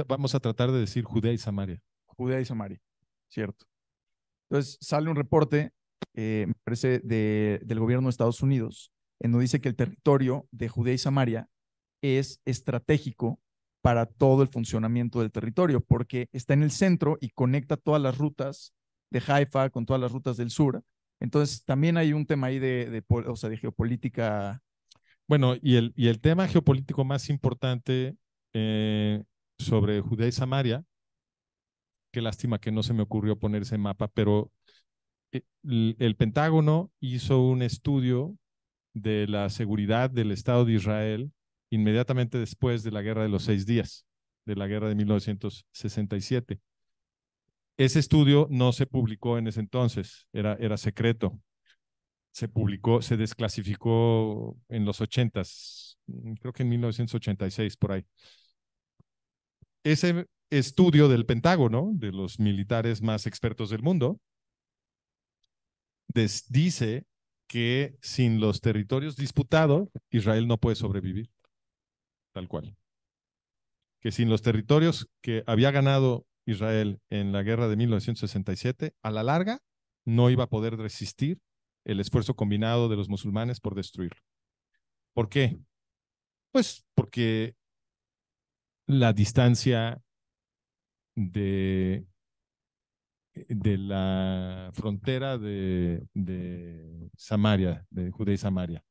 vamos a tratar de decir Judea y Samaria. Judea y Samaria, ¿cierto? Entonces sale un reporte, me parece, del gobierno de Estados Unidos, en donde dice que el territorio de Judea y Samaria es estratégico para todo el funcionamiento del territorio, porque está en el centro y conecta todas las rutas de Haifa con todas las rutas del sur. Entonces, también hay un tema ahí o sea, de geopolítica. Bueno, y el tema geopolítico más importante sobre Judea y Samaria, qué lástima que no se me ocurrió poner ese mapa, pero el Pentágono hizo un estudio de la seguridad del Estado de Israel inmediatamente después de la Guerra de los 6 días, de la guerra de 1967. Ese estudio no se publicó en ese entonces, era secreto. Se publicó, se desclasificó en los 80s, creo que en 1986, por ahí. Ese estudio del Pentágono, de los militares más expertos del mundo, dice que sin los territorios disputados, Israel no puede sobrevivir, tal cual. Que sin los territorios que había ganado Israel en la guerra de 1967, a la larga no iba a poder resistir el esfuerzo combinado de los musulmanes por destruirlo. ¿Por qué? Pues porque la distancia de, de la frontera de Samaria, de Judea y Samaria,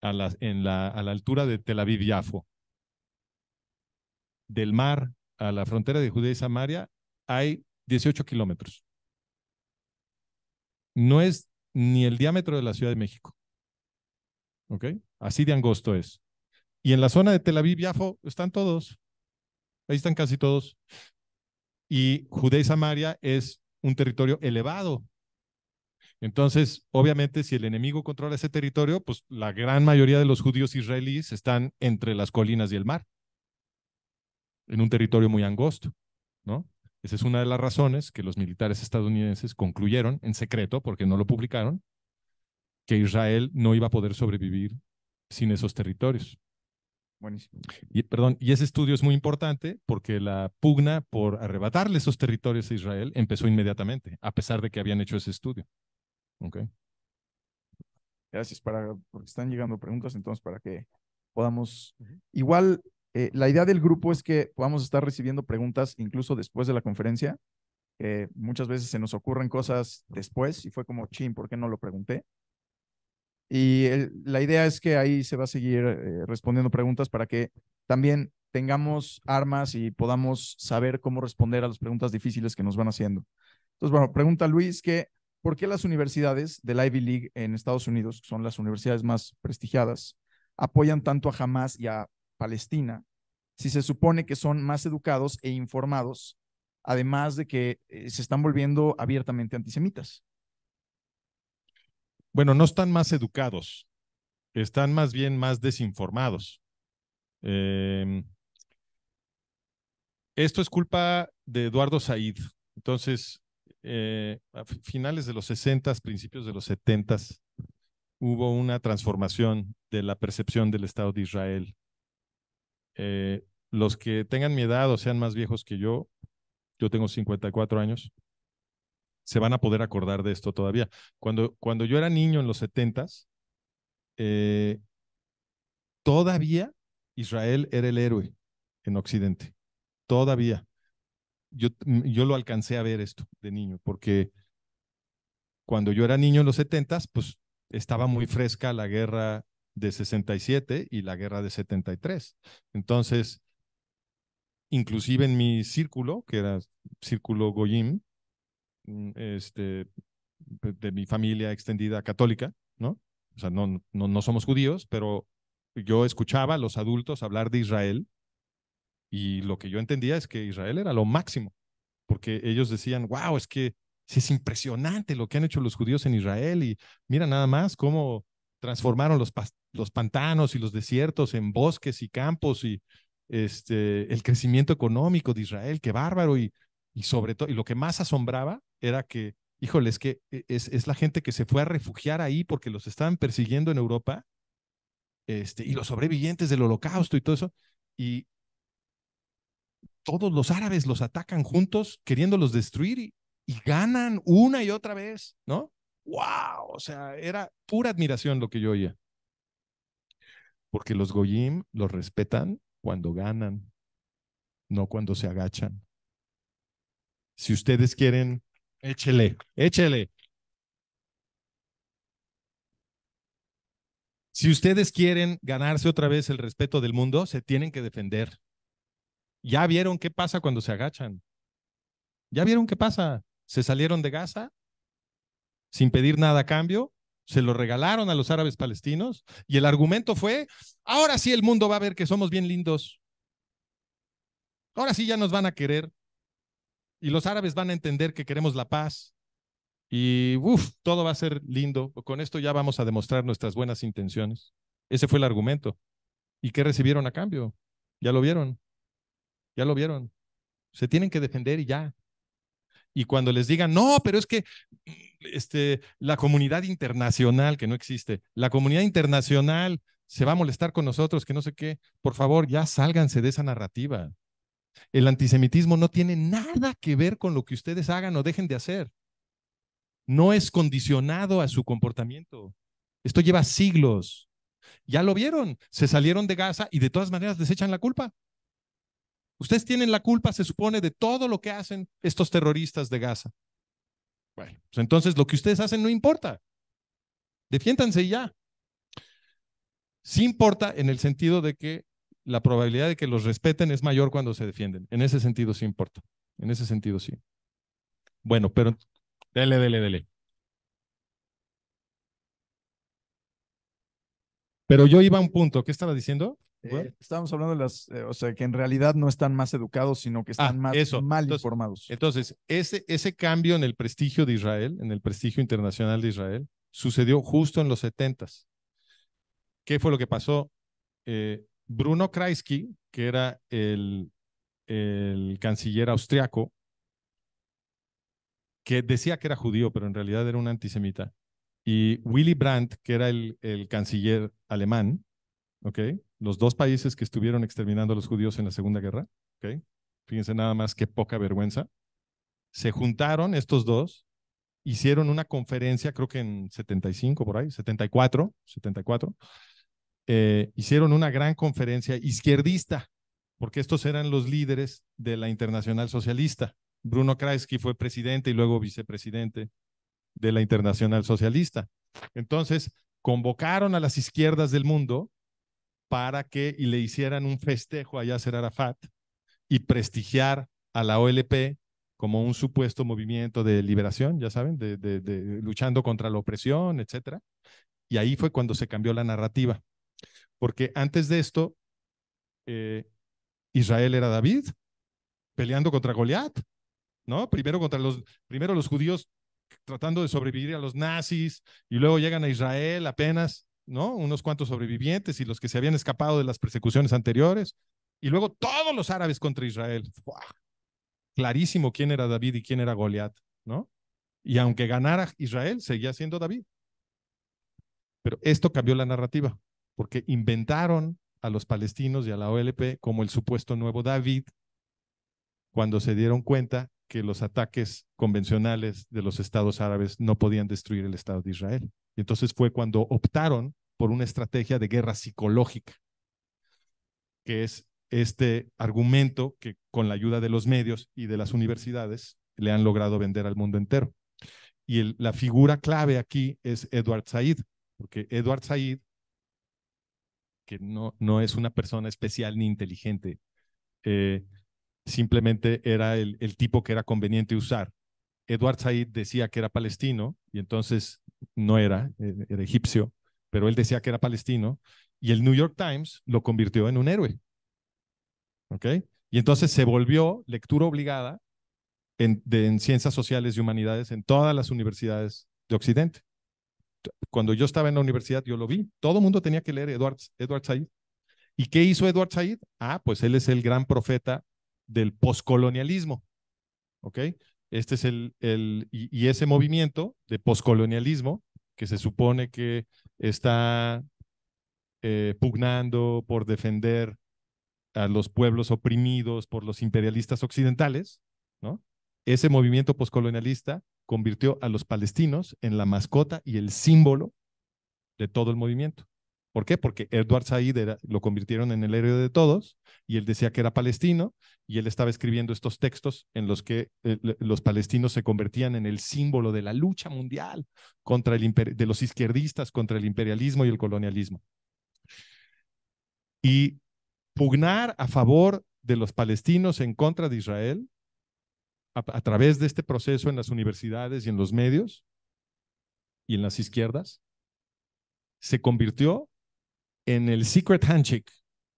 a la altura de Tel Aviv-Yafo, del mar a la frontera de Judea y Samaria, hay 18 kilómetros. No es ni el diámetro de la Ciudad de México. ¿Ok? Así de angosto es. Y en la zona de Tel Aviv-Yafo están todos. Ahí están casi todos. Y Judea y Samaria es un territorio elevado. Entonces, obviamente, si el enemigo controla ese territorio, pues la gran mayoría de los judíos israelíes están entre las colinas y el mar, en un territorio muy angosto, ¿no? Esa es una de las razones que los militares estadounidenses concluyeron en secreto, porque no lo publicaron, que Israel no iba a poder sobrevivir sin esos territorios. Buenísimo. Y ese estudio es muy importante porque la pugna por arrebatarle esos territorios a Israel empezó inmediatamente, a pesar de que habían hecho ese estudio. Okay. Gracias, porque están llegando preguntas, entonces para que podamos, igual, la idea del grupo es que podamos estar recibiendo preguntas incluso después de la conferencia. Muchas veces se nos ocurren cosas después y fue como, chin, ¿por qué no lo pregunté? Y la idea es que ahí se va a seguir respondiendo preguntas para que también tengamos armas y podamos saber cómo responder a las preguntas difíciles que nos van haciendo. Entonces, bueno, pregunta Luis que ¿por qué las universidades de la Ivy League en Estados Unidos, que son las universidades más prestigiadas, apoyan tanto a Hamas y a Palestina si se supone que son más educados e informados, además de que se están volviendo abiertamente antisemitas? Bueno, no están más educados, están más bien más desinformados. Esto es culpa de Eduardo Said. Entonces, a finales de los 60, principios de los 70, hubo una transformación de la percepción del Estado de Israel. Los que tengan mi edad o sean más viejos que yo tengo 54 años, se van a poder acordar de esto todavía. Cuando yo era niño en los 70s, todavía Israel era el héroe en Occidente. Todavía. Yo lo alcancé a ver esto de niño, porque cuando yo era niño en los 70s, pues estaba muy fresca la guerra de 67 y la guerra de 73. Entonces, inclusive en mi círculo, que era círculo Goyim, de mi familia extendida católica, ¿no? O sea, no somos judíos, pero yo escuchaba a los adultos hablar de Israel y lo que yo entendía es que Israel era lo máximo, porque ellos decían, wow, es que sí, es impresionante lo que han hecho los judíos en Israel y mira nada más cómo transformaron los pantanos y los desiertos en bosques y campos y el crecimiento económico de Israel, qué bárbaro y sobre todo, y lo que más asombraba era que, híjole, es que es la gente que se fue a refugiar ahí porque los estaban persiguiendo en Europa, y los sobrevivientes del Holocausto y todo eso, y todos los árabes los atacan juntos queriéndolos destruir y ganan una y otra vez, ¿no? ¡Wow! O sea, era pura admiración lo que yo oía. Porque los Goyim los respetan cuando ganan, no cuando se agachan. Si ustedes quieren, échele, échele. Si ustedes quieren ganarse otra vez el respeto del mundo, se tienen que defender. ¿Ya vieron qué pasa cuando se agachan? ¿Ya vieron qué pasa? Se salieron de Gaza sin pedir nada a cambio, se lo regalaron a los árabes palestinos y el argumento fue, ahora sí el mundo va a ver que somos bien lindos. Ahora sí ya nos van a querer y los árabes van a entender que queremos la paz y todo va a ser lindo. Con esto ya vamos a demostrar nuestras buenas intenciones. Ese fue el argumento. ¿Y qué recibieron a cambio? Ya lo vieron. Ya lo vieron. Se tienen que defender y ya. Y cuando les digan, no, pero es que la comunidad internacional, que no existe, la comunidad internacional se va a molestar con nosotros, que no sé qué, por favor, ya sálganse de esa narrativa. El antisemitismo no tiene nada que ver con lo que ustedes hagan o dejen de hacer. No es condicionado a su comportamiento. Esto lleva siglos. Ya lo vieron, se salieron de Gaza y de todas maneras les echan la culpa. Ustedes tienen la culpa, se supone, de todo lo que hacen estos terroristas de Gaza. Bueno, pues entonces lo que ustedes hacen no importa. Defiéndanse y ya. Sí importa en el sentido de que la probabilidad de que los respeten es mayor cuando se defienden. En ese sentido sí importa. En ese sentido sí. Bueno, pero dele. Pero yo iba a un punto. ¿Qué estaba diciendo? Estábamos hablando de o sea, que en realidad no están más educados, sino que están mal informados. Entonces, ese cambio en el prestigio de Israel, en el prestigio internacional de Israel, sucedió justo en los 70s. ¿Qué fue lo que pasó? Bruno Kreisky, que era el canciller austriaco, que decía que era judío, pero en realidad era un antisemita, y Willy Brandt, que era el canciller alemán, ¿ok? Los dos países que estuvieron exterminando a los judíos en la Segunda Guerra, ¿ok? Fíjense nada más qué poca vergüenza. Se juntaron estos dos, hicieron una conferencia, creo que en 75 por ahí, 74, hicieron una gran conferencia izquierdista, porque estos eran los líderes de la Internacional Socialista. Bruno Kreisky fue presidente y luego vicepresidente de la Internacional Socialista. Entonces, convocaron a las izquierdas del mundo para que le hicieran un festejo a Yasser Arafat y prestigiar a la OLP como un supuesto movimiento de liberación, ya saben, de luchando contra la opresión, etcétera. Y ahí fue cuando se cambió la narrativa, porque antes de esto, Israel era David peleando contra Goliat, ¿no? Primero los judíos tratando de sobrevivir a los nazis y luego llegan a Israel apenas, ¿no? Unos cuantos sobrevivientes y los que se habían escapado de las persecuciones anteriores y luego todos los árabes contra Israel. ¡Fua! Clarísimo quién era David y quién era Goliat, ¿no? Y aunque ganara Israel, seguía siendo David. Pero esto cambió la narrativa, porque inventaron a los palestinos y a la OLP como el supuesto nuevo David, cuando se dieron cuenta que los ataques convencionales de los estados árabes no podían destruir el Estado de Israel. Y entonces fue cuando optaron por una estrategia de guerra psicológica, que es este argumento que con la ayuda de los medios y de las universidades le han logrado vender al mundo entero. Y la figura clave aquí es Edward Said, porque Edward Said, que no es una persona especial ni inteligente, simplemente era el tipo que era conveniente usar. Edward Said decía que era palestino y entonces no era egipcio, pero él decía que era palestino y el New York Times lo convirtió en un héroe. ¿Ok? Y entonces se volvió lectura obligada en ciencias sociales y humanidades en todas las universidades de Occidente. Cuando yo estaba en la universidad, yo lo vi. Todo el mundo tenía que leer Edward Said. ¿Y qué hizo Edward Said? Pues él es el gran profeta del poscolonialismo. ¿Ok? Este es y ese movimiento de poscolonialismo que se supone que está pugnando por defender a los pueblos oprimidos por los imperialistas occidentales, ¿no? Ese movimiento poscolonialista convirtió a los palestinos en la mascota y el símbolo de todo el movimiento. ¿Por qué? Porque Edward Said lo convirtieron en el héroe de todos y él decía que era palestino y él estaba escribiendo estos textos en los que los palestinos se convertían en el símbolo de la lucha mundial contra de los izquierdistas contra el imperialismo y el colonialismo. Y pugnar a favor de los palestinos en contra de Israel a través de este proceso en las universidades y en los medios y en las izquierdas se convirtió en el secret handshake,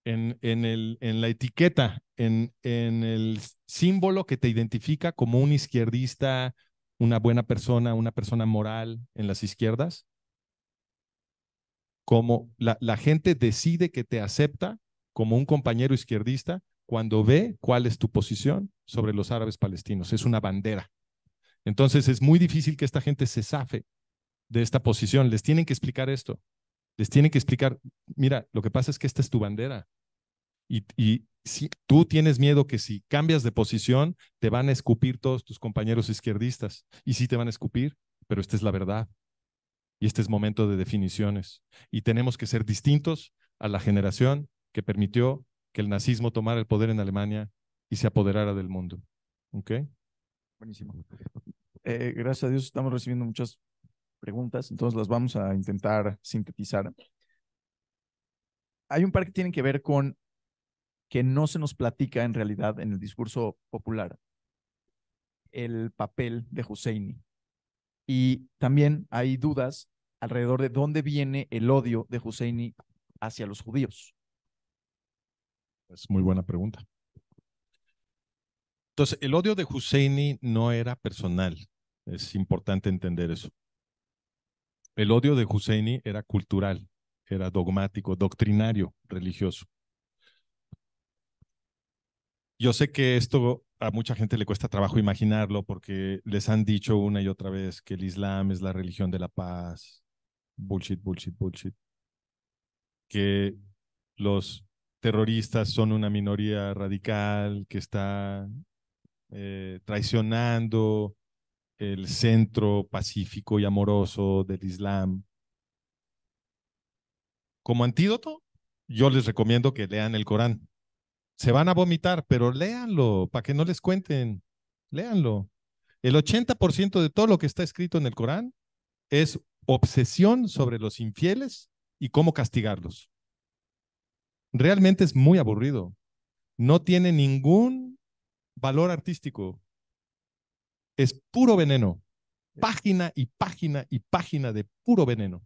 en la etiqueta, en el símbolo que te identifica como un izquierdista, una buena persona, una persona moral en las izquierdas. Como la gente decide que te acepta como un compañero izquierdista cuando ve cuál es tu posición sobre los árabes palestinos. Es una bandera. Entonces es muy difícil que esta gente se zafe de esta posición. Les tienen que explicar esto. Les tienen que explicar, mira, lo que pasa es que esta es tu bandera. Y si tú tienes miedo que si cambias de posición, te van a escupir todos tus compañeros izquierdistas. Y sí te van a escupir, pero esta es la verdad. Y este es momento de definiciones. Y tenemos que ser distintos a la generación que permitió que el nazismo tomara el poder en Alemania y se apoderara del mundo. ¿Ok? Buenísimo. Gracias a Dios estamos recibiendo muchas preguntas, entonces las vamos a intentar sintetizar. Hay un par que tienen que ver con que no se nos platica en realidad en el discurso popular el papel de Husseini. Y también hay dudas alrededor de dónde viene el odio de Husseini hacia los judíos. Es muy buena pregunta. Entonces, el odio de Husseini no era personal. Es importante entender eso. El odio de Husseini era cultural, era dogmático, doctrinario, religioso. Yo sé que esto a mucha gente le cuesta trabajo imaginarlo porque les han dicho una y otra vez que el Islam es la religión de la paz. Bullshit, bullshit, bullshit. Que los terroristas son una minoría radical que está traicionando el centro pacífico y amoroso del Islam. Como antídoto, yo les recomiendo que lean el Corán. Se van a vomitar, pero léanlo para que no les cuenten. Léanlo. El 80% de todo lo que está escrito en el Corán es obsesión sobre los infieles y cómo castigarlos. Realmente es muy aburrido. No tiene ningún valor artístico. Es puro veneno. Página y página y página de puro veneno.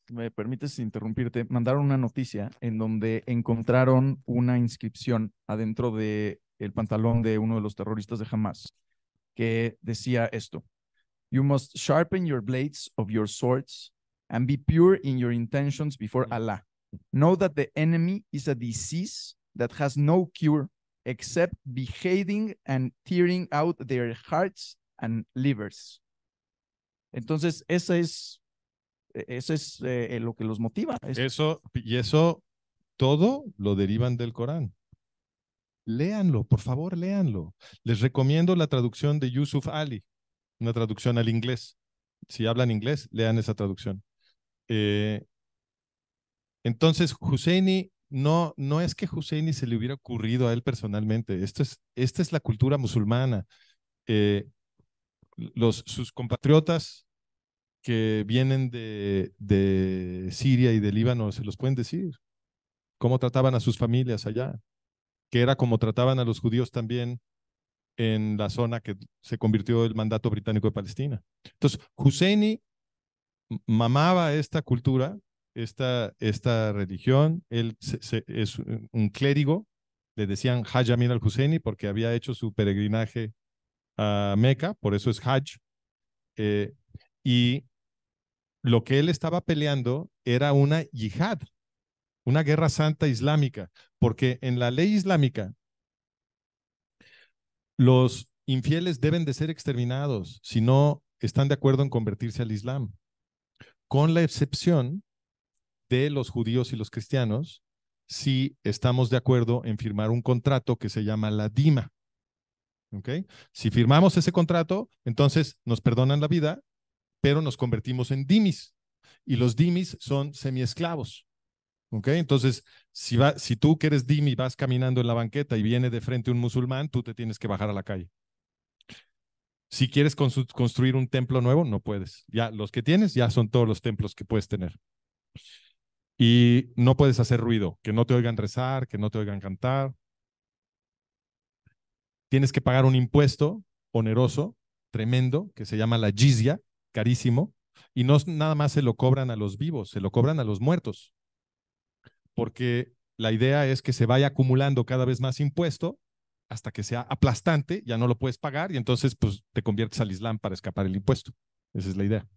¿Me permites interrumpirte? Mandaron una noticia en donde encontraron una inscripción adentro del pantalón de uno de los terroristas de Hamas que decía esto: You must sharpen your blades of your swords and be pure in your intentions before Allah. Know that the enemy is a disease that has no cure except beheading and tearing out their hearts and livers. Entonces, eso es lo que los motiva. Eso todo lo derivan del Corán. Léanlo, por favor, léanlo. Les recomiendo la traducción de Yusuf Ali, una traducción al inglés. Si hablan inglés, lean esa traducción. Entonces, Husseini, no es que Husseini se le hubiera ocurrido a él personalmente. Esta es la cultura musulmana. Eh, sus compatriotas que vienen de Siria y de Líbano se los pueden decir. Cómo trataban a sus familias allá, que era como trataban a los judíos también en la zona que se convirtió el mandato británico de Palestina. Entonces, Husseini mamaba esta cultura, esta religión. Él es un clérigo, le decían Hajj Amin al-Husseini porque había hecho su peregrinaje a Meca, por eso es Hajj. Y lo que él estaba peleando era una yihad, una guerra santa islámica, porque en la ley islámica los infieles deben de ser exterminados si no están de acuerdo en convertirse al Islam, con la excepción de los judíos y los cristianos, si estamos de acuerdo en firmar un contrato que se llama la dima. ¿Okay? Si firmamos ese contrato, entonces nos perdonan la vida, pero nos convertimos en dimis. Y los dimis son semiesclavos. ¿Okay? Entonces, si tú que eres dimi vas caminando en la banqueta y viene de frente un musulmán, tú te tienes que bajar a la calle. Si quieres construir un templo nuevo, no puedes. Ya los que tienes ya son todos los templos que puedes tener. Y no puedes hacer ruido, que no te oigan rezar, que no te oigan cantar. Tienes que pagar un impuesto oneroso, tremendo, que se llama la jizya, carísimo, y no nada más se lo cobran a los vivos, se lo cobran a los muertos, porque la idea es que se vaya acumulando cada vez más impuesto hasta que sea aplastante, ya no lo puedes pagar y entonces pues te conviertes al Islam para escapar el impuesto. Esa es la idea.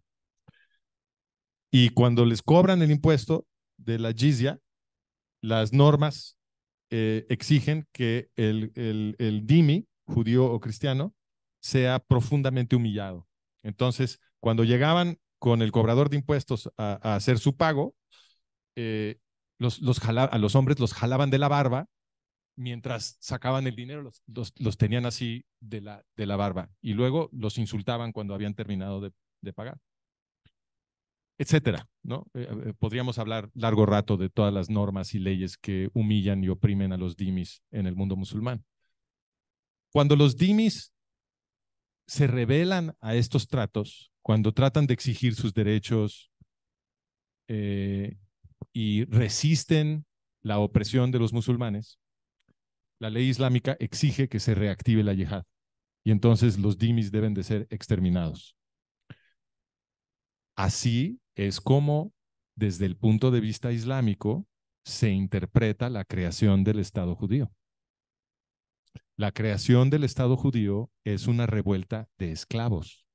Y cuando les cobran el impuesto de la jizya, las normas exigen que el dhimmi, judío o cristiano, sea profundamente humillado. Entonces, cuando llegaban con el cobrador de impuestos a hacer su pago, a los hombres los jalaban de la barba mientras sacaban el dinero, los tenían así de la barba y luego los insultaban cuando habían terminado de pagar, etcétera, ¿no? Podríamos hablar largo rato de todas las normas y leyes que humillan y oprimen a los dhimis en el mundo musulmán. Cuando los dhimis se rebelan a estos tratos, cuando tratan de exigir sus derechos y resisten la opresión de los musulmanes, la ley islámica exige que se reactive la yihad y entonces los dhimis deben de ser exterminados. Así es como, desde el punto de vista islámico, se interpreta la creación del Estado judío. La creación del Estado judío es una revuelta de esclavos.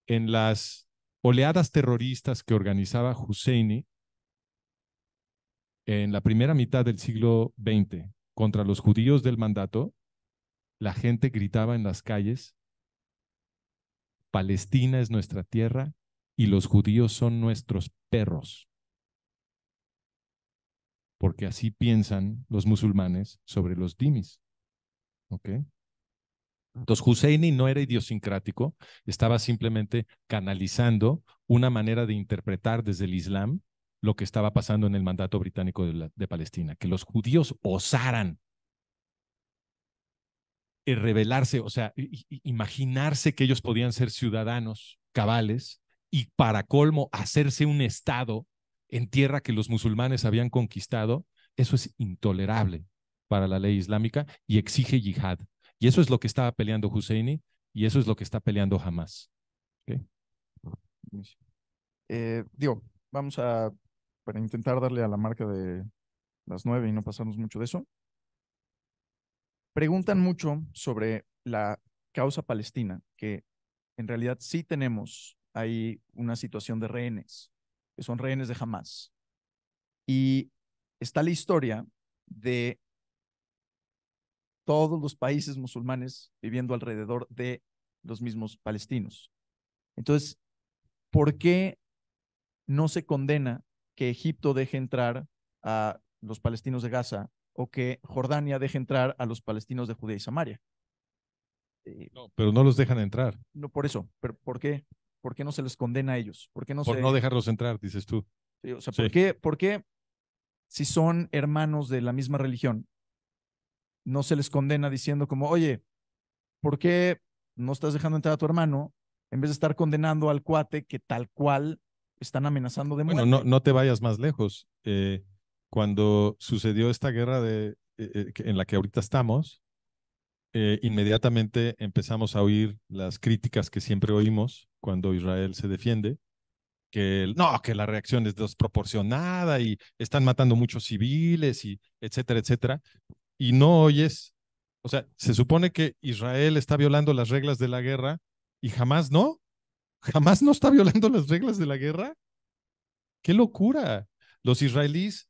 En las oleadas terroristas que organizaba Husseini en la primera mitad del siglo XX contra los judíos del mandato, la gente gritaba en las calles: Palestina es nuestra tierra y los judíos son nuestros perros. Porque así piensan los musulmanes sobre los dhimis. ¿Ok? Entonces, Husseini no era idiosincrático, estaba simplemente canalizando una manera de interpretar desde el Islam lo que estaba pasando en el mandato británico de Palestina, que los judíos osaran rebelarse, o sea, imaginarse que ellos podían ser ciudadanos cabales y para colmo hacerse un estado en tierra que los musulmanes habían conquistado. Eso es intolerable para la ley islámica y exige yihad. Y eso es lo que estaba peleando Husseini y eso es lo que está peleando Hamas. ¿Okay? Vamos a, para intentar darle a la marca de las 9 y no pasarnos mucho de eso. Preguntan mucho sobre la causa palestina, que en realidad sí tenemos ahí una situación de rehenes, que son rehenes de Hamas. Y está la historia de todos los países musulmanes viviendo alrededor de los mismos palestinos. Entonces, ¿por qué no se condena que Egipto deje entrar a los palestinos de Gaza o que Jordania deje entrar a los palestinos de Judea y Samaria. No, pero no los dejan entrar. No por eso, pero ¿por qué? ¿Por qué no se les condena a ellos? ¿Por qué no Por se, no dejarlos entrar, dices tú. sí, o sea, Sí. por qué si son hermanos de la misma religión, no se les condena diciendo como, oye, ¿por qué no estás dejando entrar a tu hermano en vez de estar condenando al cuate que tal cual están amenazando de muerte? Bueno, no te vayas más lejos. Cuando sucedió esta guerra en la que ahorita estamos, inmediatamente empezamos a oír las críticas que siempre oímos cuando Israel se defiende, que la reacción es desproporcionada y están matando muchos civiles y etcétera, etcétera. Y no oyes, o sea, se supone que Israel está violando las reglas de la guerra y jamás no está violando las reglas de la guerra. ¡Qué locura! Los israelíes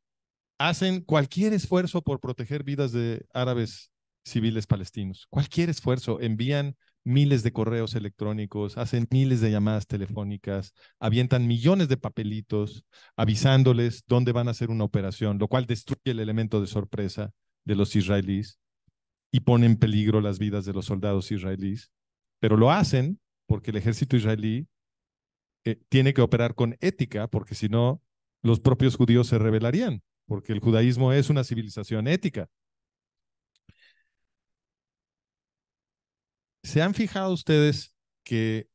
hacen cualquier esfuerzo por proteger vidas de árabes civiles palestinos. Cualquier esfuerzo. Envían miles de correos electrónicos, hacen miles de llamadas telefónicas, avientan millones de papelitos avisándoles dónde van a hacer una operación, lo cual destruye el elemento de sorpresa de los israelíes y pone en peligro las vidas de los soldados israelíes. Pero lo hacen porque el ejército israelí tiene que operar con ética, porque si no, los propios judíos se rebelarían, porque el judaísmo es una civilización ética. ¿Se han fijado ustedes que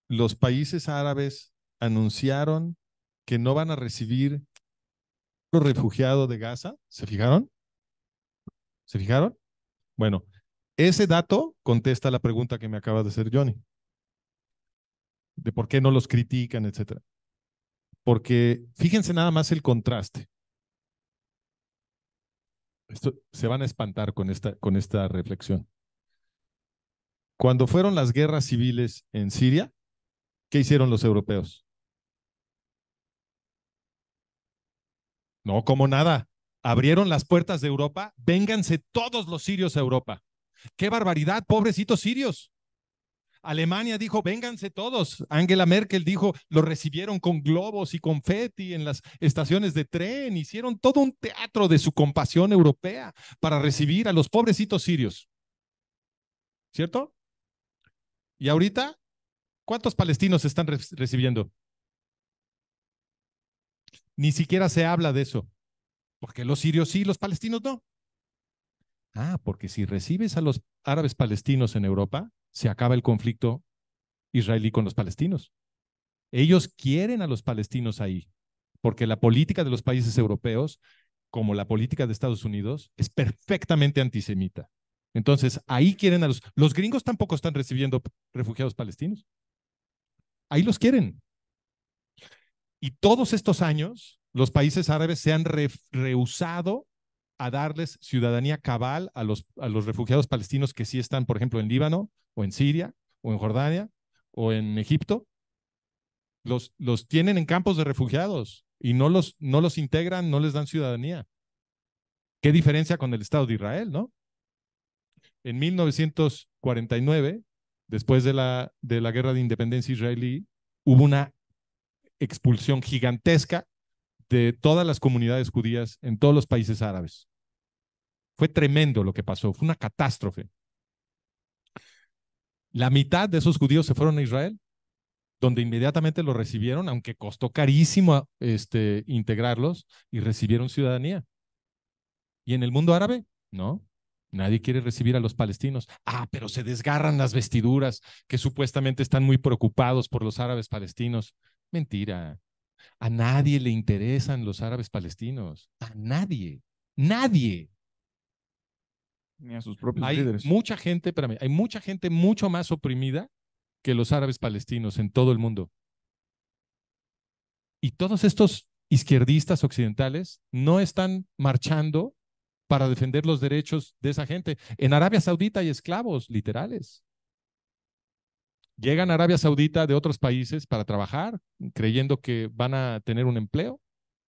los países árabes anunciaron que no van a recibir los refugiados de Gaza? ¿Se fijaron? ¿Se fijaron? Bueno, ese dato contesta la pregunta que me acaba de hacer Johnny, de por qué no los critican, etcétera. Porque fíjense nada más el contraste. Se van a espantar con esta reflexión. Cuando fueron las guerras civiles en Siria, ¿qué hicieron los europeos? No, como nada. Abrieron las puertas de Europa. Vénganse todos los sirios a Europa. ¡Qué barbaridad, pobrecitos sirios! Alemania dijo, vénganse todos. Angela Merkel dijo, lo recibieron con globos y confeti en las estaciones de tren. Hicieron todo un teatro de su compasión europea para recibir a los pobrecitos sirios. ¿Cierto? Y ahorita, ¿cuántos palestinos están recibiendo? Ni siquiera se habla de eso. Porque los sirios sí, los palestinos no. Ah, porque si recibes a los árabes palestinos en Europa, se acaba el conflicto israelí con los palestinos. Ellos quieren a los palestinos ahí, porque la política de los países europeos, como la política de Estados Unidos, es perfectamente antisemita. Entonces, ahí quieren a los gringos tampoco están recibiendo refugiados palestinos. Ahí los quieren. Y todos estos años, los países árabes se han rehusado a darles ciudadanía cabal a los refugiados palestinos que sí están, por ejemplo, en Líbano, o en Siria, o en Jordania, o en Egipto. Los tienen en campos de refugiados y no los integran, no les dan ciudadanía. ¿Qué diferencia con el Estado de Israel, no? En 1949, después de la Guerra de Independencia israelí, hubo una expulsión gigantesca de todas las comunidades judías en todos los países árabes. Fue tremendo lo que pasó, fue una catástrofe. La mitad de esos judíos se fueron a Israel, donde inmediatamente los recibieron, aunque costó carísimo integrarlos, y recibieron ciudadanía. ¿Y en el mundo árabe? No, nadie quiere recibir a los palestinos. Ah, pero se desgarran las vestiduras, que supuestamente están muy preocupados por los árabes palestinos. Mentira. A nadie le interesan los árabes palestinos. A nadie. Nadie. Ni a sus propios Hay líderes. mucha gente, espérame, hay mucha gente mucho más oprimida que los árabes palestinos en todo el mundo. Y todos estos izquierdistas occidentales no están marchando para defender los derechos de esa gente. En Arabia Saudita hay esclavos literales. Llegan a Arabia Saudita de otros países para trabajar, creyendo que van a tener un empleo,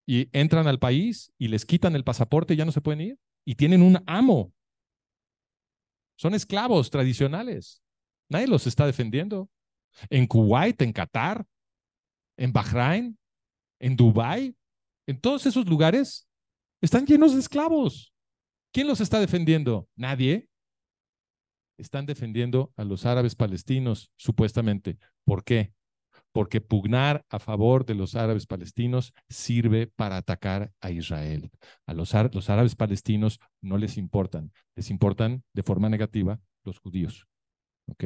y entran al país y les quitan el pasaporte y ya no se pueden ir. Y tienen un amo. Son esclavos tradicionales. Nadie los está defendiendo. En Kuwait, en Qatar, en Bahrein, en Dubái, en todos esos lugares Están llenos de esclavos. ¿Quién los está defendiendo? Nadie. Están defendiendo a los árabes palestinos, supuestamente. ¿Por qué? Porque pugnar a favor de los árabes palestinos sirve para atacar a Israel. A los árabes palestinos no les importan de forma negativa los judíos. ¿Ok?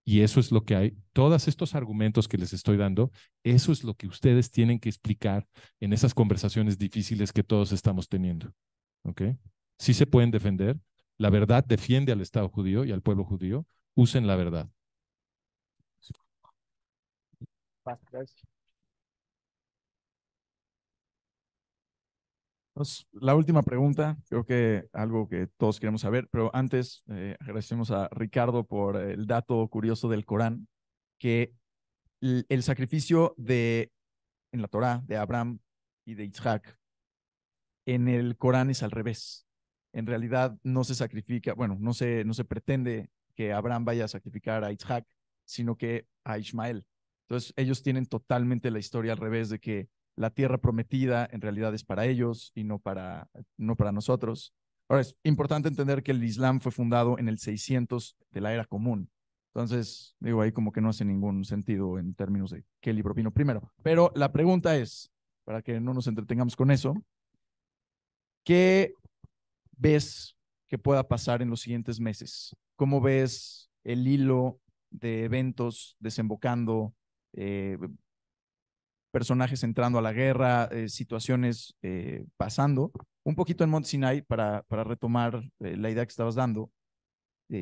Y eso es lo que hay. Todos estos argumentos que les estoy dando, eso es lo que ustedes tienen que explicar en esas conversaciones difíciles que todos estamos teniendo. ¿Ok? Sí se pueden defender. La verdad defiende al Estado judío y al pueblo judío. Usen la verdad. Entonces, la última pregunta, creo que algo que todos queremos saber, pero antes agradecemos a Ricardo por el dato curioso del Corán, que el sacrificio en la Torá de Abraham y de Isaac, en el Corán es al revés. En realidad no se sacrifica, bueno, no se pretende que Abraham vaya a sacrificar a Isaac, sino que a Ismael. Entonces ellos tienen totalmente la historia al revés, de que la tierra prometida en realidad es para ellos y no para nosotros. Ahora, es importante entender que el Islam fue fundado en el 600 de la era común. Entonces, digo, ahí como que no hace ningún sentido en términos de qué libro vino primero. Pero la pregunta es, para que no nos entretengamos con eso, ¿qué ves que pueda pasar en los siguientes meses? ¿Cómo ves el hilo de eventos desembocando, personajes entrando a la guerra, situaciones pasando? Un poquito en Mont Sinai, para retomar la idea que estabas dando,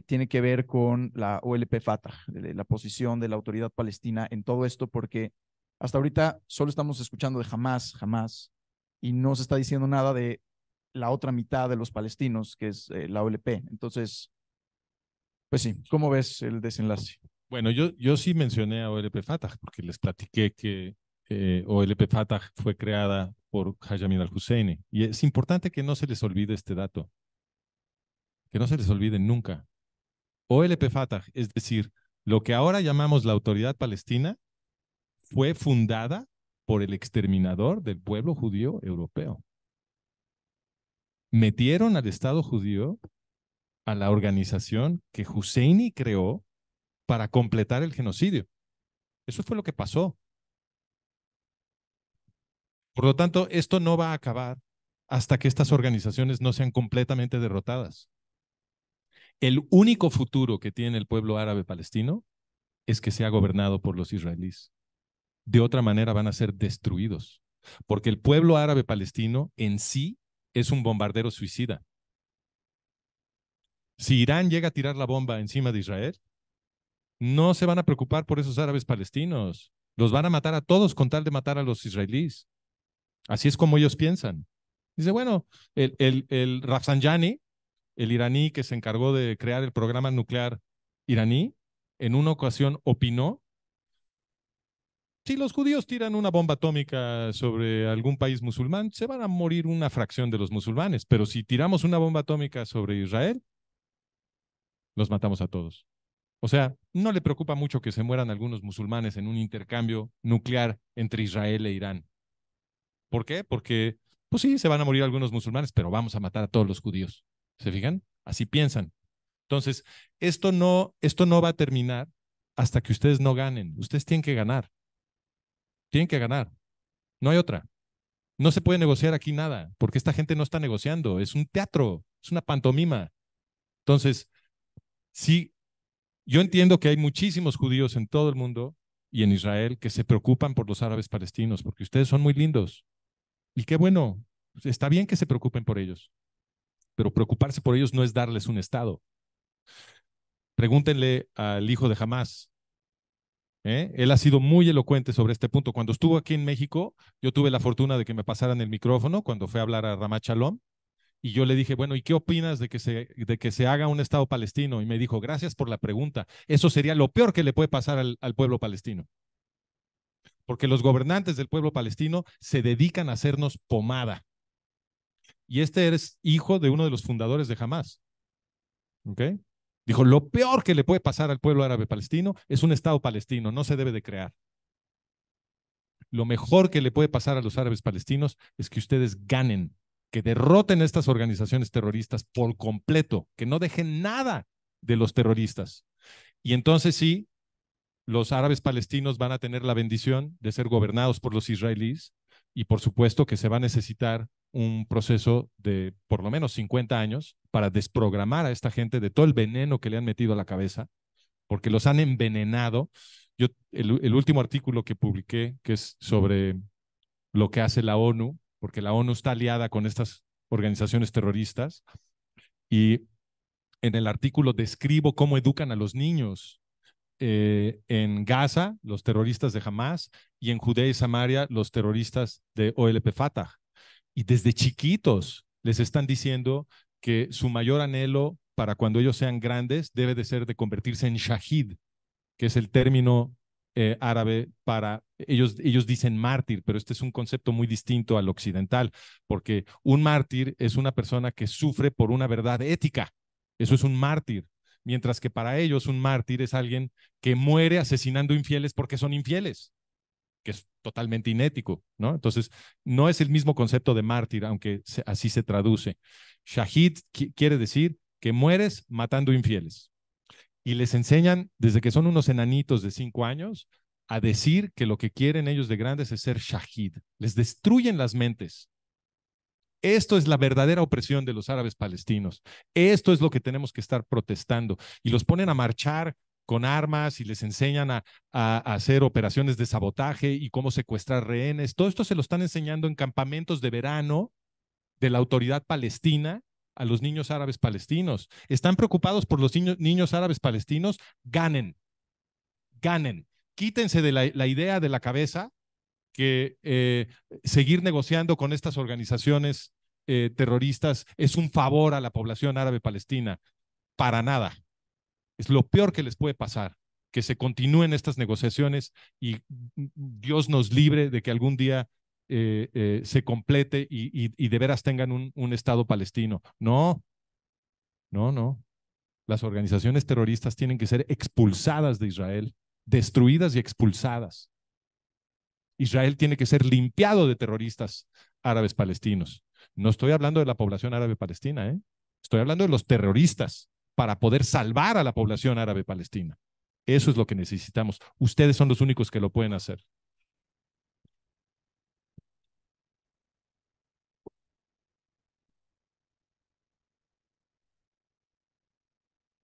tiene que ver con la OLP Fatah, la posición de la autoridad palestina en todo esto, porque hasta ahorita solo estamos escuchando de Hamas, y no se está diciendo nada de la otra mitad de los palestinos, que es la OLP. Entonces, pues sí, ¿cómo ves el desenlace? Bueno, yo sí mencioné a OLP Fatah porque les platiqué que OLP Fatah fue creada por Haj Amin al-Husseini. Y es importante que no se les olvide este dato, que no se les olvide nunca. OLP Fatah, es decir, lo que ahora llamamos la Autoridad Palestina, fue fundada por el exterminador del pueblo judío europeo. Metieron al Estado judío a la organización que Husseini creó para completar el genocidio. Eso fue lo que pasó. Por lo tanto, esto no va a acabar hasta que estas organizaciones no sean completamente derrotadas. El único futuro que tiene el pueblo árabe palestino es que sea gobernado por los israelíes. De otra manera van a ser destruidos, porque el pueblo árabe palestino en sí es un bombardero suicida. Si Irán llega a tirar la bomba encima de Israel, no se van a preocupar por esos árabes palestinos. Los van a matar a todos con tal de matar a los israelíes. Así es como ellos piensan. Dice, bueno, el Rafsanjani, el iraní que se encargó de crear el programa nuclear iraní, en una ocasión opinó: si los judíos tiran una bomba atómica sobre algún país musulmán, se van a morir una fracción de los musulmanes, pero si tiramos una bomba atómica sobre Israel, los matamos a todos. O sea, no le preocupa mucho que se mueran algunos musulmanes en un intercambio nuclear entre Israel e Irán. ¿Por qué? Porque, pues sí, se van a morir algunos musulmanes, pero vamos a matar a todos los judíos. ¿Se fijan? Así piensan. Entonces, esto no va a terminar hasta que ustedes no ganen. Ustedes tienen que ganar. Tienen que ganar. No hay otra. No se puede negociar aquí nada, porque esta gente no está negociando. Es un teatro, es una pantomima. Entonces, sí, yo entiendo que hay muchísimos judíos en todo el mundo y en Israel que se preocupan por los árabes palestinos, porque ustedes son muy lindos. Y qué bueno, está bien que se preocupen por ellos, pero preocuparse por ellos no es darles un Estado. Pregúntenle al hijo de Hamas. Él ha sido muy elocuente sobre este punto. Cuando estuvo aquí en México, yo tuve la fortuna de que me pasaran el micrófono cuando fue a hablar a Ramat Shalom, y yo le dije, bueno, ¿y qué opinas de que se haga un Estado palestino? Y me dijo, gracias por la pregunta. Eso sería lo peor que le puede pasar al pueblo palestino. Porque los gobernantes del pueblo palestino se dedican a hacernos pomada. Y este eres hijo de uno de los fundadores de Hamas. ¿Ok? Dijo, lo peor que le puede pasar al pueblo árabe palestino es un Estado palestino, no se debe de crear. Lo mejor que le puede pasar a los árabes palestinos es que ustedes ganen que derroten estas organizaciones terroristas por completo, que no dejen nada de los terroristas. Y entonces sí, los árabes palestinos van a tener la bendición de ser gobernados por los israelíes y por supuesto que se va a necesitar un proceso de por lo menos 50 años para desprogramar a esta gente de todo el veneno que le han metido a la cabeza, porque los han envenenado. El último artículo que publiqué, que es sobre lo que hace la ONU, porque la ONU está aliada con estas organizaciones terroristas, y en el artículo describo cómo educan a los niños en Gaza, los terroristas de Hamas, y en Judea y Samaria, los terroristas de OLP Fatah. Y desde chiquitos les están diciendo que su mayor anhelo para cuando ellos sean grandes debe de ser de convertirse en shahid, que es el término árabe para, ellos dicen mártir, pero este es un concepto muy distinto al occidental, porque un mártir es una persona que sufre por una verdad ética. Eso es un mártir. Mientras que para ellos un mártir es alguien que muere asesinando infieles porque son infieles, que es totalmente inético, ¿no? Entonces, no es el mismo concepto de mártir, aunque así se traduce. Shahid quiere decir que mueres matando infieles. Y les enseñan, desde que son unos enanitos de 5 años, a decir que lo que quieren ellos de grandes es ser shahid. Les destruyen las mentes. Esto es la verdadera opresión de los árabes palestinos. Esto es lo que tenemos que estar protestando. Y los ponen a marchar con armas y les enseñan a hacer operaciones de sabotaje y cómo secuestrar rehenes. Todo esto se lo están enseñando en campamentos de verano de la autoridad palestina a los niños árabes palestinos. Están preocupados por los niños árabes palestinos. Ganen. Quítense de la idea de la cabeza que seguir negociando con estas organizaciones terroristas es un favor a la población árabe palestina. Para nada. Es lo peor que les puede pasar, que se continúen estas negociaciones y Dios nos libre de que algún día se complete y de veras tengan un Estado palestino. No. Las organizaciones terroristas tienen que ser expulsadas de Israel, destruidas y expulsadas. Israel tiene que ser limpiado de terroristas árabes palestinos. No estoy hablando de la población árabe palestina, ¿eh? Estoy hablando de los terroristas para poder salvar a la población árabe palestina. Eso es lo que necesitamos. Ustedes son los únicos que lo pueden hacer.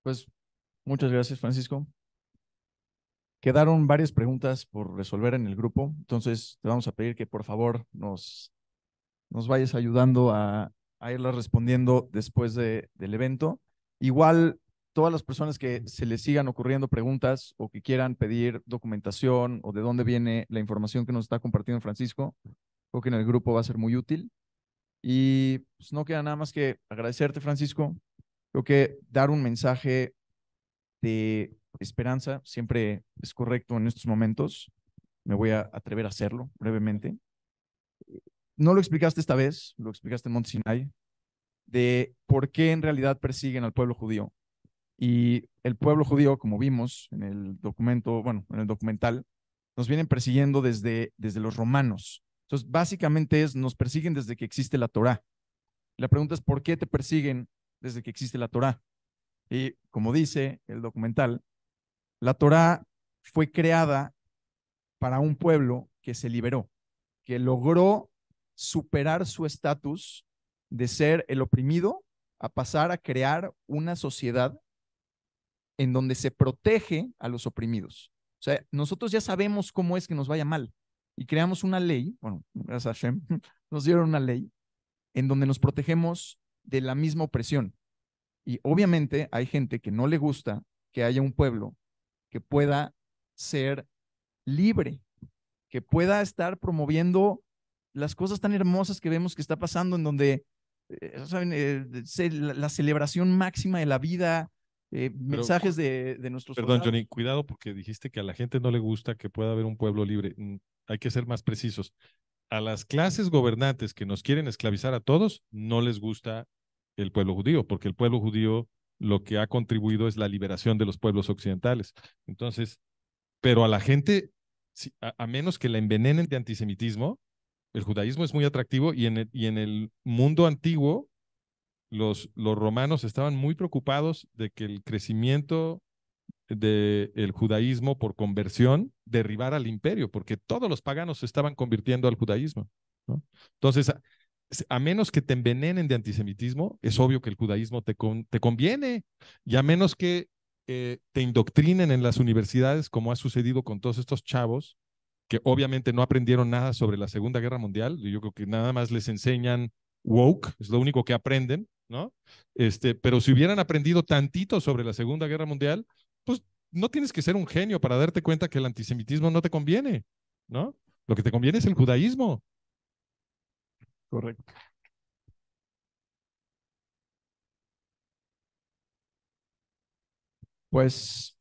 Pues muchas gracias, Francisco. Quedaron varias preguntas por resolver en el grupo, entonces te vamos a pedir que por favor nos vayas ayudando a irlas respondiendo después del evento. Igual, todas las personas que se les sigan ocurriendo preguntas o que quieran pedir documentación o de dónde viene la información que nos está compartiendo Francisco, creo que en el grupo va a ser muy útil. Y pues no queda nada más que agradecerte, Francisco. Creo que dar un mensaje de esperanza siempre es correcto en estos momentos. Me voy a atrever a hacerlo brevemente. No lo explicaste esta vez, lo explicaste en Monte Sinai, de por qué en realidad persiguen al pueblo judío. Y el pueblo judío, como vimos en el documento, bueno, en el documental, nos vienen persiguiendo desde los romanos. Entonces, básicamente nos persiguen desde que existe la Torá. La pregunta es, ¿por qué te persiguen desde que existe la Torá? Y como dice el documental, la Torá fue creada para un pueblo que se liberó, que logró superar su estatus de ser el oprimido a pasar a crear una sociedad en donde se protege a los oprimidos. O sea, nosotros ya sabemos cómo es que nos vaya mal y creamos una ley, bueno, gracias a Hashem, nos dieron una ley en donde nos protegemos de la misma opresión. Y obviamente hay gente que no le gusta que haya un pueblo que pueda ser libre, que pueda estar promoviendo las cosas tan hermosas que vemos que está pasando, en donde, ¿saben? La celebración máxima de la vida, mensajes de nuestros Perdón, soldados. Johnny, cuidado porque dijiste que a la gente no le gusta que pueda haber un pueblo libre. Hay que ser más precisos. A las clases gobernantes que nos quieren esclavizar a todos, no les gusta el pueblo judío, porque el pueblo judío lo que ha contribuido es la liberación de los pueblos occidentales. Entonces, pero a la gente, a menos que la envenenen de antisemitismo, El judaísmo es muy atractivo y en el mundo antiguo los romanos estaban muy preocupados de que el crecimiento del judaísmo por conversión derribara al imperio, porque todos los paganos se estaban convirtiendo al judaísmo, ¿no? Entonces, a menos que te envenenen de antisemitismo, es obvio que el judaísmo te conviene, y a menos que te indoctrinen en las universidades, como ha sucedido con todos estos chavos, que obviamente no aprendieron nada sobre la Segunda Guerra Mundial. Yo creo que nada más les enseñan woke, es lo único que aprenden, ¿no? Pero si hubieran aprendido tantito sobre la Segunda Guerra Mundial, pues no tienes que ser un genio para darte cuenta que el antisemitismo no te conviene, ¿no? Lo que te conviene es el judaísmo. Correcto. Pues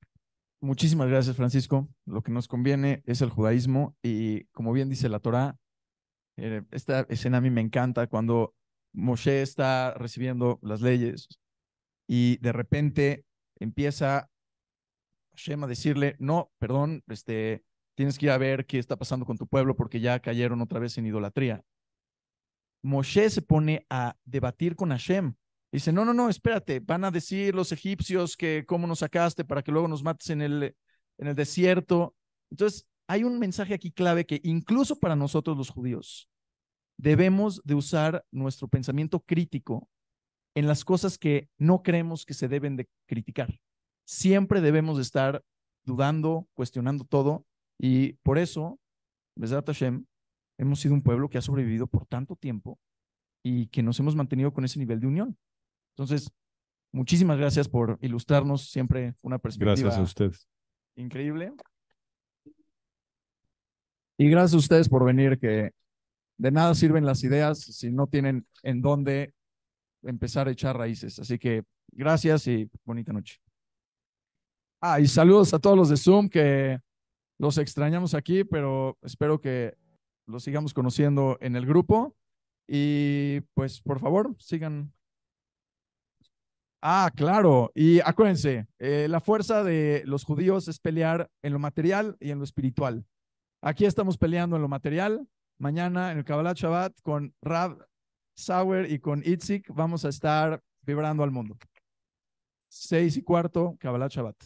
muchísimas gracias, Francisco. Lo que nos conviene es el judaísmo y como bien dice la Torá, esta escena a mí me encanta cuando Moshe está recibiendo las leyes y de repente empieza Hashem a decirle, no, perdón, tienes que ir a ver qué está pasando con tu pueblo porque ya cayeron otra vez en idolatría. Moshe se pone a debatir con Hashem. Dice, no, no, no, espérate, van a decir los egipcios que cómo nos sacaste para que luego nos mates en el desierto. Entonces, hay un mensaje aquí clave que incluso para nosotros los judíos debemos de usar nuestro pensamiento crítico en las cosas que no creemos que se deben de criticar. Siempre debemos de estar dudando, cuestionando todo y por eso, Bezrat Hashem, hemos sido un pueblo que ha sobrevivido por tanto tiempo y que nos hemos mantenido con ese nivel de unión. Entonces, muchísimas gracias por ilustrarnos, siempre una perspectiva Gracias a ustedes. increíble. Y gracias a ustedes por venir, que de nada sirven las ideas si no tienen en dónde empezar a echar raíces. Así que gracias y bonita noche. Y saludos a todos los de Zoom, que los extrañamos aquí, pero espero que los sigamos conociendo en el grupo. Y pues, por favor, sigan. Claro. Y acuérdense, la fuerza de los judíos es pelear en lo material y en lo espiritual. Aquí estamos peleando en lo material. Mañana en el Kabbalat Shabbat con Rav Sauer y con Itzik vamos a estar vibrando al mundo. 6:15, Kabbalat Shabbat.